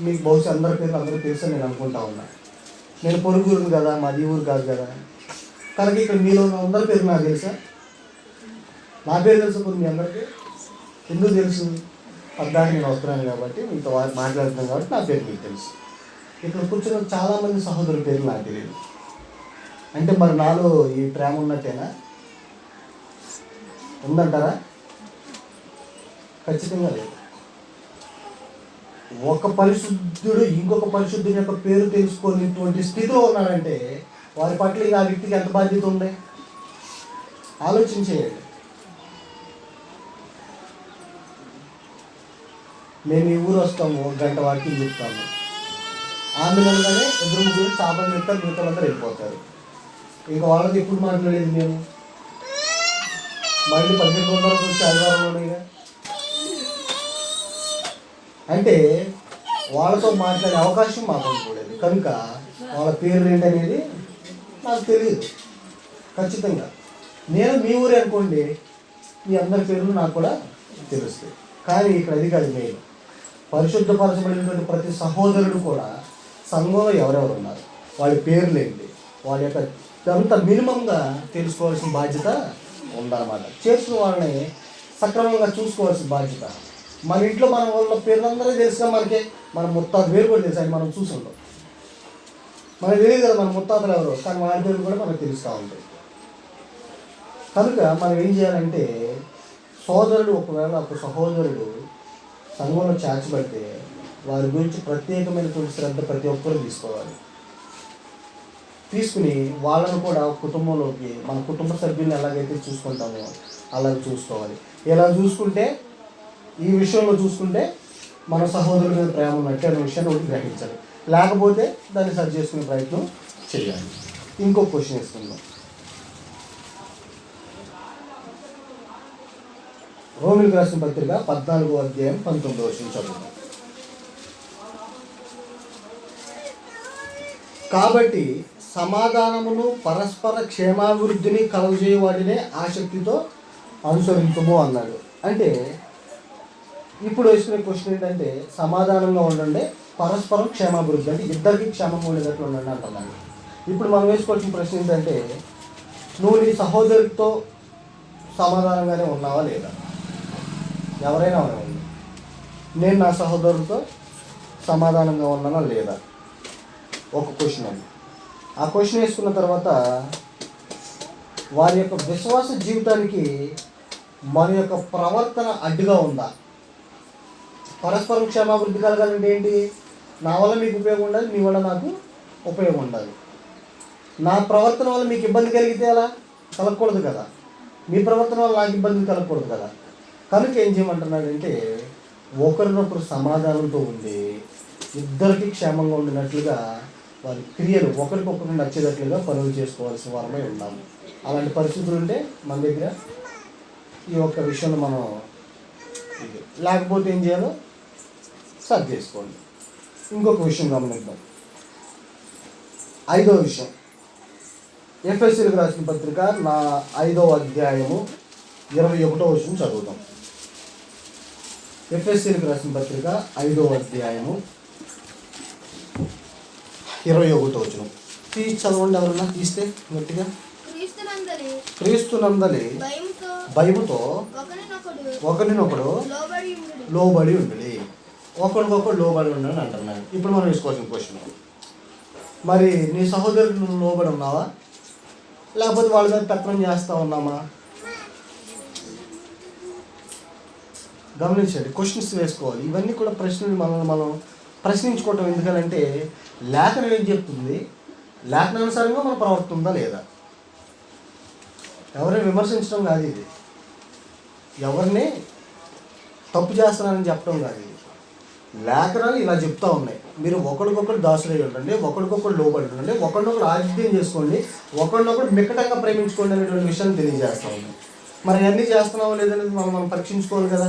మీకు బహుశా అందరి పేర్లు అందరూ తెలుసా నేను అనుకుంటా ఉన్నా. నేను పొరుగురుని కదా, మాది ఊరు కాదు కదా. కనుక ఇక్కడ మీలో ఉన్న అందరి పేరు నాకు తెలుసా? నా పేరు తెలుసు కొన్ని మీ అందరికీ. ఎందుకు తెలుసు? పద్దానికి నేను వస్తున్నాను కాబట్టి, మీతో మాట్లాడుతున్నాను కాబట్టి నా పేరు మీకు తెలుసు. ఇక్కడ కూర్చున్న చాలామంది సహోదరుల పేర్లు నాకు తెలియదు. అంటే మరి నాలో ఈ ప్రేమ ఉన్నట్టేనా? ఉందంటారా? ఖచ్చితంగా లేదు. ఒక పరిశుద్ధుడు ఇంకొక పరిశుద్ధుని యొక్క పేరు తెలుసుకునేటువంటి స్థితిలో ఉన్నాడంటే వారి పట్ల ఆ వ్యక్తికి ఎంత బాధ్యత ఉంది? ఆలోచించేయండి. మేము ఈ ఊరు వస్తాము, 1 గంట వాకింగ్ చెప్తాము. ఆమెలోనే ఎదురు ముగ్గురు చేపలు చెప్తారు, మిగతా అందరూ వెళ్ళిపోతారు. ఇంకా వాళ్ళకి ఎప్పుడు మాట్లాడేది మేము? మళ్ళీ 1800 వచ్చి ఆదివారంలోనే. అంటే వాళ్ళతో మాట్లాడే అవకాశం మాకు అనుకోలేదు. కనుక వాళ్ళ పేర్లు ఏంటనేది నాకు తెలియదు. ఖచ్చితంగా నేను మీ ఊరే అనుకోండి, మీ అందరి పేర్లు నాకు కూడా తెలుస్తాయి. కానీ ఇక్కడ అది కాదు మెయిన్. పరిశుద్ధపరచబడినటువంటి ప్రతి సహోదరుడు కూడా సంఘంలో ఎవరెవరు ఉన్నారు, వాళ్ళ పేర్లు ఏంటి, వాళ్ళ యొక్క అంత మినిమంగా తెలుసుకోవాల్సిన బాధ్యత ఉందన్నమాట. చేసుకున్న వాళ్ళని సక్రమంగా చూసుకోవాల్సిన బాధ్యత. మన ఇంట్లో మన వాళ్ళ పేర్లందరూ తెలుసుగా మనకి. మన ముత్తాత పేరు కూడా తెలుసు, మనం చూసుంటాం. మనకు తెలియదు కదా మన ముత్తాతలు ఎవరు, కానీ వాళ్ళ పేరు కూడా మనకు తెలుస్తూ ఉంటాయి. కనుక మనం ఏం చేయాలంటే, సోదరుడు ఒకవేళ ఒక సహోదరుడు సంఘంలో చేర్చబడితే వారి గురించి ప్రత్యేకమైనటువంటి శ్రద్ధ ప్రతి ఒక్కరూ తీసుకోవాలి. తీసుకుని వాళ్ళను కూడా కుటుంబంలోకి, మన కుటుంబ సభ్యులను ఎలాగైతే చూసుకుంటామో అలాగే చూసుకోవాలి. ఇలా చూసుకుంటే, ఈ విషయంలో చూసుకుంటే మన సహోదరుల మీద ప్రేమ ఉన్నట్టు అనే విషయాన్ని ఒకటి గ్రహించాలి. లేకపోతే దాన్ని సరి చేసుకునే ప్రయత్నం చేయాలి. ఇంకొక క్వశ్చన్ ఇస్తున్నాం. రోమిలకు రాసిన పత్రిక 14వ అధ్యాయం 19వ వచనం చదువుతాం. కాబట్టి సమాధానమును పరస్పర క్షేమాభివృద్ధిని కలుగజేయ వాటినే ఆసక్తితో అనుసరించము అన్నాడు. అంటే ఇప్పుడు వేసుకునే క్వశ్చన్ ఏంటంటే, సమాధానంగా ఉండండి, పరస్పరం క్షేమాభివృద్ధి, అంటే ఇద్దరికి క్షేమంగా ఉండేటట్లు ఉండండి అంటున్నాను. ఇప్పుడు మనం వేసుకోవాల్సిన ప్రశ్న ఏంటంటే, నువ్వు నీ సహోదరితో సమాధానంగానే ఉన్నావా లేదా? ఎవరైనా ఉన్నాను. నేను నా సహోదరులతో సమాధానంగా ఉన్నానా లేదా? ఒక క్వశ్చన్ అండి. ఆ క్వశ్చన్ వేసుకున్న తర్వాత వారి యొక్క విశ్వాస జీవితానికి మన యొక్క ప్రవర్తన అడ్డుగా ఉందా? పరస్పరం క్షేమాభివృద్ధి కలగాలంటే ఏంటి? నా వల్ల మీకు ఉపయోగం ఉండాలి, మీ వల్ల నాకు ఉపయోగం ఉండాలి. నా ప్రవర్తన వల్ల మీకు ఇబ్బంది కలిగితే అలా కలగకూడదు కదా, మీ ప్రవర్తన వల్ల నాకు ఇబ్బంది కలగకూడదు కదా. కనుక ఏం చేయమంటున్నాడంటే, ఒకరినొకరు సమాధానంతో ఉండి ఇద్దరికి క్షేమంగా ఉండినట్లుగా వారి క్రియలు ఒకరికొకరు నచ్చేటట్లుగా పనులు చేసుకోవాల్సిన వారమై ఉన్నాము. అలాంటి పరిస్థితులు ఉంటే మన దగ్గర ఈ ఒక్క విషయంలో మనం లేకపోతే ఏం చేయాలో సరి చేసుకోండి. ఇంకొక విషయం గమనిద్దాం. 5వ విషయం, ఎఫెసీయులకు రాసిన పత్రిక 5వ అధ్యాయము 21వ వచనం చదువుతాం. ఎఫెసీయులకు రాసిన పత్రిక 5వ అధ్యాయము 21వ వచనం తీసి చదవండి. ఎవరన్నా తీస్తే గట్టిగా. క్రీస్తునందలి భయముతో ఒకరినొకడు లోబడి ఉండి, ఒకరికొకరు లోబడి ఉండని అంటున్నాడు. ఇప్పుడు మనం వేసుకోవాల్సిన క్వశ్చన్, మరి నీ సహోదరుడు నువ్వు లోబడి ఉన్నావా, లేకపోతే వాళ్ళ మీద పెత్తనం చేస్తూ ఉన్నామా? గమనించండి, క్వశ్చన్స్ వేసుకోవాలి. ఇవన్నీ కూడా ప్రశ్నలు మనం ప్రశ్నించుకోవటం. ఎందుకనంటే లేఖనం ఏం చెప్తుంది, లేఖనానుసారంగా మన ప్రవర్తన ఉందా లేదా? ఎవరిని విమర్శించడం కాదు ఇది, ఎవరిని తప్పు చేస్తున్నారని చెప్పడం కాదు ఇది. లేఖనాలు ఇలా చెప్తా ఉన్నాయి, మీరు ఒకరికొకరు దాసులై ఉండండి, ఒకరికొకరు లోబడి ఉండండి, ఒకరినొకరు ఆతిథ్యం చేసుకోండి, ఒకరినొకరు మిక్కటంగా ప్రేమించుకోండి అనేటువంటి విషయాన్ని తెలియజేస్తూ ఉన్నాయి. మరి అన్నీ చేస్తున్నామో లేదనేది మనం పరీక్షించుకోవాలి కదా,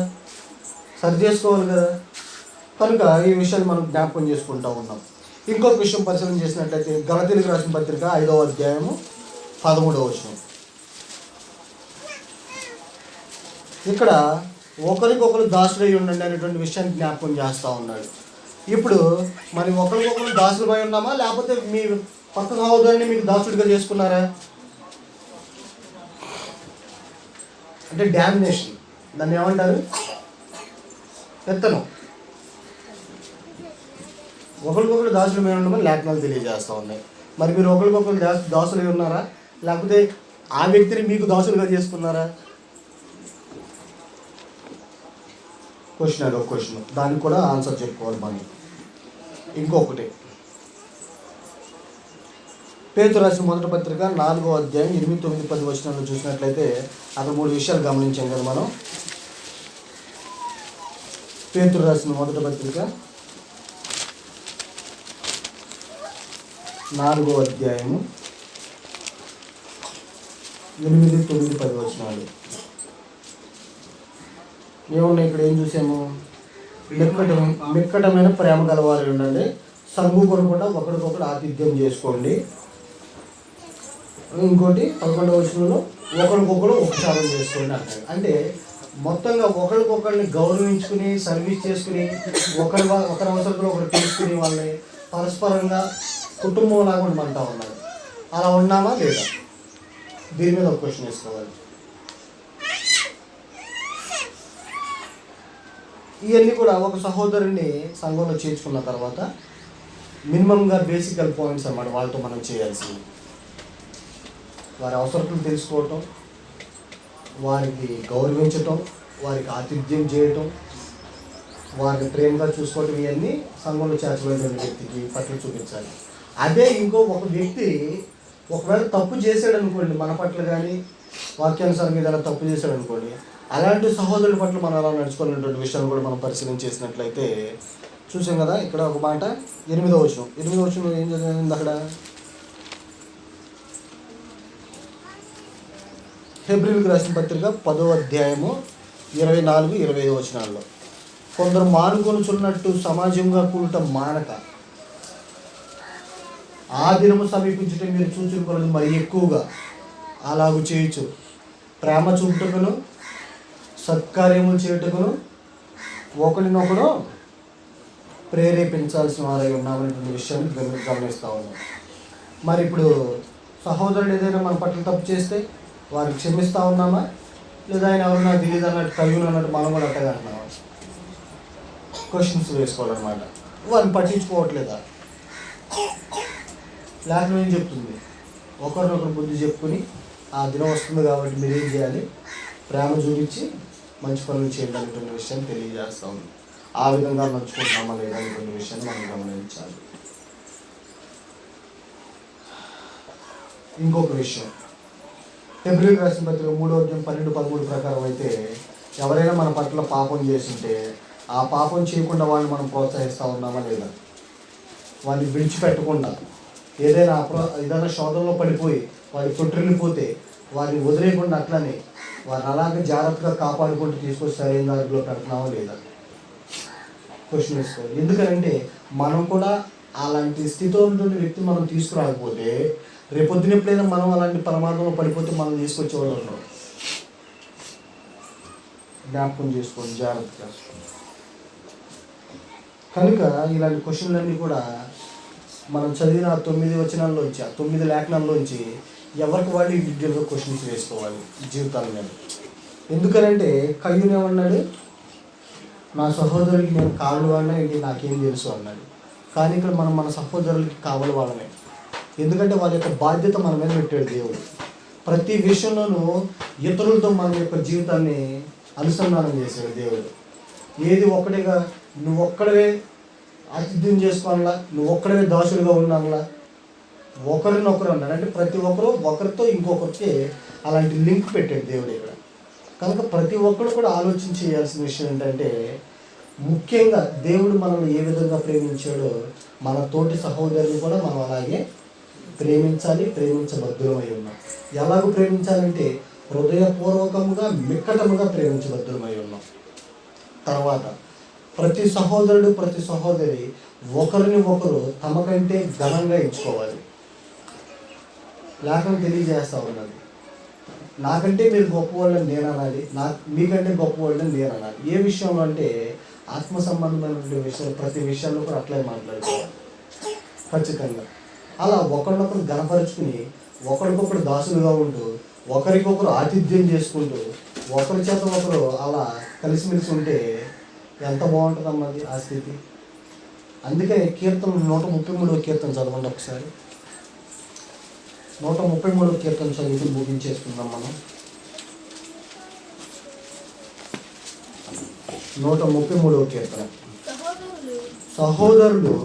సరి చేసుకోవాలి కదా. కనుక ఈ విషయాన్ని మనం జ్ఞాపకం చేసుకుంటూ ఉన్నాం. ఇంకొక విషయం పరిశీలన చేసినట్లయితే గలతీయులకు రాసిన పత్రిక 5వ అధ్యాయము 13వ వచనం. ఇక్కడ ఒకరికొకరు దాసులై ఉండండి అనేటువంటి విషయాన్ని జ్ఞాపకం చేస్తూ ఉన్నాడు. ఇప్పుడు మరి ఒకరికొకరు దాసులమై ఉన్నామా, లేకపోతే మీ పక్క సహోదరుని మీకు దాసుడిగా చేసుకున్నారా? అంటే డామినేషన్, దాన్ని ఏమంటారు? పెత్తనం. ఒకరికొకరు దాసులమై ఉండమని లేఖనాలు తెలియజేస్తూ ఉన్నాయి. మరి మీరు ఒకరికొకరు దాసులై ఉన్నారా, లేకపోతే ఆ వ్యక్తిని మీకు దాసులుగా చేసుకున్నారా? క్వశ్చన్, అది ఒక క్వశ్చన్, దానికి కూడా ఆన్సర్ చెప్పుకోవాలి మనం. ఇంకొకటి, పేతురు రాసిన మొదటి పత్రిక 4వ అధ్యాయం 8, 9, 10 వచనాల్లో చూసినట్లయితే అక్కడ 3 విషయాలు గమనించాం కదా మనం. పేతురు రాసిన మొదటి పత్రిక 4వ అధ్యాయము 8, 9, 10 వచనాలు ఏమున్నాయి? ఇక్కడ ఏం చూసాము? మిక్కటమైన ప్రేమ గలవారు ఉండండి, సంగు కొనుకుండా ఒకరికొకరు ఆతిథ్యం చేసుకోండి. ఇంకోటి 11వ వచనంలో ఒకరికొకరు ఉపచారం చేసుకోండి అంటారు. అంటే మొత్తంగా ఒకరికొకరిని గౌరవించుకుని సర్వీస్ చేసుకుని ఒకరి అవసరంలో ఒకరు తీసుకుని వాళ్ళని పరస్పరంగా కుటుంబం లాగా ఉండమంటా ఉన్నారు. అలా ఉన్నామా లేదా? దీని మీద ఒక క్వశ్చన్ వేసుకోవాలి. ఇవన్నీ కూడా ఒక సహోదరుని సంఘంలో చేర్చుకున్న తర్వాత మినిమంగా బేసికల్ పాయింట్స్ అన్నమాట వాళ్ళతో మనం చేయాల్సింది. వారి అవసరాలు తెలుసుకోవటం, వారికి గౌరవించటం, వారికి ఆతిథ్యం చేయటం, వారిని ప్రేమగా చూసుకోవటం, ఇవన్నీ సంఘంలో చేర్చబడిన వ్యక్తికి పట్ల చూపించాలి. అదే ఇంకో ఒక వ్యక్తి ఒకవేళ తప్పు చేశాడు అనుకోండి, మన పట్ల కానీ వాక్యానుసారం ఏదైనా తప్పు చేశాడు అనుకోండి, అలాంటి సహోదరుల పట్ల మనం అలా నడుచుకునేటువంటి విషయాన్ని కూడా మనం పరిశీలన చేసినట్లయితే చూసాం కదా. ఇక్కడ ఒక మాట 8వ వచనం ఏం జరిగింది? అక్కడ హెబ్రీయులకు రాసిన పత్రిక 10వ అధ్యాయము 24, 25 వచనాల్లో కొందరు మానుకొనుచున్నట్టు సమాజంగా కూడటం మానక ఆ దినము సమీపించటం మీరు చూచుకొనదు మరి ఎక్కువగా అలాగూ చేయొచ్చు, ప్రేమ చూపుటకును సత్కార్యములు చేయుటకును ఒకరినొకడు ప్రేరేపించాల్సిన వారై ఉన్నామనేటువంటి విషయాన్ని గమనిస్తూ ఉన్నాం. మరి ఇప్పుడు సహోదరుడు ఏదైనా మన పట్ల తప్పు చేస్తే వారికి క్షమిస్తూ ఉన్నామా, లేదా ఆయన ఎవరు నాకు తెలియదు అన్నట్టు కయ్యూను అన్నట్టు మనం కూడా అట్టగా అంటున్నామా? క్వశ్చన్స్ వేసుకోవాలన్నమాట. వారిని పట్టించుకోవట్లేదా? లేఖనం ఏం చెప్తుంది? ఒకరినొకరు బుద్ధి చెప్పుకుని ఆ దినం వస్తుంది కాబట్టి మీరేం చేయాలి? ప్రేమ చూపించి మంచి పనులు చేయాలి అనేటువంటి విషయాన్ని తెలియజేస్తూ ఉంది. ఆ విధంగా నడుచుకుంటున్నామా లేదా అనేటువంటి విషయాన్ని మనం గమనించాలి. ఇంకొక విషయం, హెబ్రీయులకు రాసిన పత్రిక 3వ అధ్యాయం 12, 13 ప్రకారం అయితే ఎవరైనా మన పట్ల పాపం చేస్తుంటే ఆ పాపం చేయకుండా వాళ్ళని మనం ప్రోత్సహిస్తూ ఉన్నామా లేదా? వాళ్ళని విడిచిపెట్టకుండా ఏదైనా శోధనలో పడిపోయి వారి తొట్టిల్లిపోతే వారిని వదిలేయకుండా అట్లనే వారిని అలాగే జాగ్రత్తగా కాపాడుకుంటూ తీసుకొచ్చి సరైన దారిలో పెడుతున్నామా లేదా? క్వశ్చన్ వేసుకోవాలి. ఎందుకంటే మనం కూడా అలాంటి స్థితిలో ఉన్నటువంటి వ్యక్తిని మనం తీసుకురాకపోతే రేపొద్దున ఎప్పుడైనా మనం అలాంటి ప్రమాదంలో పడిపోతే మనం తీసుకొచ్చేవాళ్ళు ఉన్నాం. జ్ఞాపకం చేసుకోండి జాగ్రత్తగా. కనుక ఇలాంటి క్వశ్చన్లన్నీ కూడా మనం చదివిన 9 వచనాల్లోంచి, 9 లేఖనాల్లోంచి ఎవరికి వాళ్ళు ఇండివిజువల్గా క్వశ్చన్స్ వేసుకోవాలి జీవితాల మీద. ఎందుకనంటే కయ్యూను ఏమన్నాడు? నా సహోదరుడికి నేను కావలి వాడినా ఏంటి నాకేం తెలుసు అన్నాడు. కానీ ఇక్కడ మనం మన సహోదరులకి కావలి వాళ్ళమే. ఎందుకంటే వాళ్ళ యొక్క బాధ్యత మన మీద పెట్టాడు దేవుడు. ప్రతి విషయంలోనూ ఇతరులతో మన యొక్క జీవితాన్ని అనుసంధానం చేశాడు దేవుడు. ఏది ఒక్కటిగా నువ్వు ఒక్కడవే ఆతిథ్యం చేసుకోవాలా, నువ్వు ఒక్కడవే దాసుడిగా ఉండాలా, ఒకరినొకరు అన్నాడు. అంటే ప్రతి ఒక్కరు ఒకరితో ఇంకొకరికి అలాంటి లింక్ పెట్టాడు దేవుడు ఇక్కడ. కనుక ప్రతి ఒక్కరు కూడా ఆలోచన చేయాల్సిన విషయం ఏంటంటే, ముఖ్యంగా దేవుడు మనల్ని ఏ విధంగా ప్రేమించాడో మన తోటి సహోదరుని కూడా మనం అలాగే ప్రేమించాలి, ప్రేమించబద్ధులమై ఉన్నాం. ఎలాగో ప్రేమించాలంటే హృదయపూర్వకముగా మిక్కటముగా ప్రేమించబద్ధులమై ఉన్నాం. తర్వాత ప్రతి సహోదరుడు ప్రతి సహోదరి ఒకరిని ఒకరు తమకంటే ఘనంగా ఎంచుకోవాలి. లేఖనం తెలియజేస్తూ ఉన్నది, నాకంటే మీరు గొప్పవాళ్ళని నేను అనాలి, మీకంటే గొప్పవాళ్ళని నేను అనాలి. ఏ విషయంలో అంటే ఆత్మ సంబంధమైనటువంటి విషయాలు, ప్రతి విషయాల్లో కూడా అట్లే మాట్లాడుకోవాలి ఖచ్చితంగా. అలా ఒకరినొకరు గణపరుచుకుని ఒకరికొకరు దాసులుగా ఉంటూ ఒకరికొకరు ఆతిథ్యం చేసుకుంటూ ఒకరి చేత ఒకరు అలా కలిసిమెలిసి ఉంటే ఎంత బాగుంటుందమ్మా అది ఆ స్థితి. అందుకే కీర్తన 133వ కీర్తన చదవండి ఒకసారి. 133వ కీర్తన చదివి ముగించేసుకుందాం మనం. 133వ కీర్తన. సహోదరులు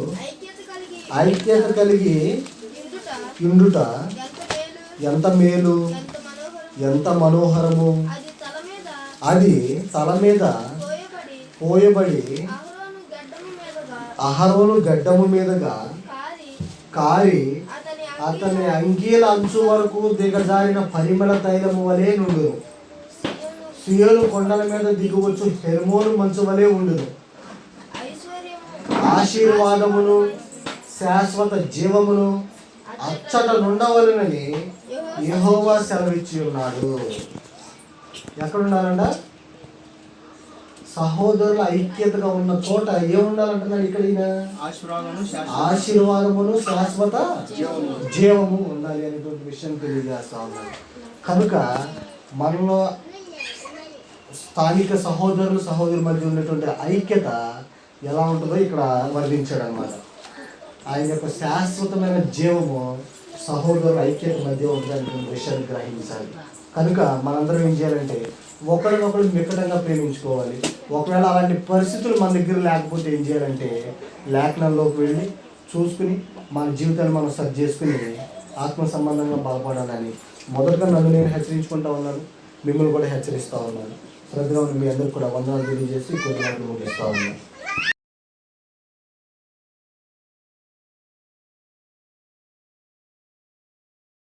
ఐక్యత కలిగి ఉండుట ఎంత మేలు, ఎంత మనోహరము. అది తల మీద పోయబడి అహరోను గడ్డము మీదగా కారి అతని అంగీల అంచు వరకు దిగజారిన పరిమళ తైలము వలె నుండును. సియోను కొండల మీద దిగువచ్చు హెర్మోను మంచు వలె ఉండును. ఆశీర్వాదమును శాశ్వత జీవమును అచ్చట నుండవలనని యెహోవా సెలవిచ్చి ఉన్నాడు. ఎక్కడుండాలంట? సహోదరుల ఐక్యతగా ఉన్న చోట ఏముండాలంటున్నాడు ఇక్కడ ఈయన? ఆశీర్వాదమును శాశ్వత జీవము ఉండాలి అనేటువంటి విషయం తెలియజేస్తా ఉన్నాడు. కనుక మనలో స్థానిక సహోదరుల మధ్య ఉన్నటువంటి ఐక్యత ఎలా ఉంటుందో ఇక్కడ వర్ణించాడు అన్నమాట. ఆయన యొక్క శాశ్వతమైన జీవము సహోదరుల ఐక్యత మధ్య ఉంటుందనే విషయాన్ని గ్రహించాలి. కనుక మనందరం ఏం చేయాలంటే ఒకరినొకరు మిక్కటంగా ప్రేమించుకోవాలి. ఒకవేళ అలాంటి పరిస్థితులు మన దగ్గర లేకపోతే ఏం చేయాలంటే లేఖనంలోకి వెళ్ళి చూసుకుని మన జీవితాన్ని మనం సరి చేసుకుని ఆత్మ సంబంధంగా బలపడాలని మొదటగా నన్ను నేను హెచ్చరించుకుంటా ఉన్నాను, మిమ్మల్ని కూడా హెచ్చరిస్తూ ఉన్నాను. శ్రద్ధగా ఉన్న మీ అందరికీ కూడా వందనాలు తెలియజేసి కొద్దిగా ముగిస్తూ ఉన్నాను.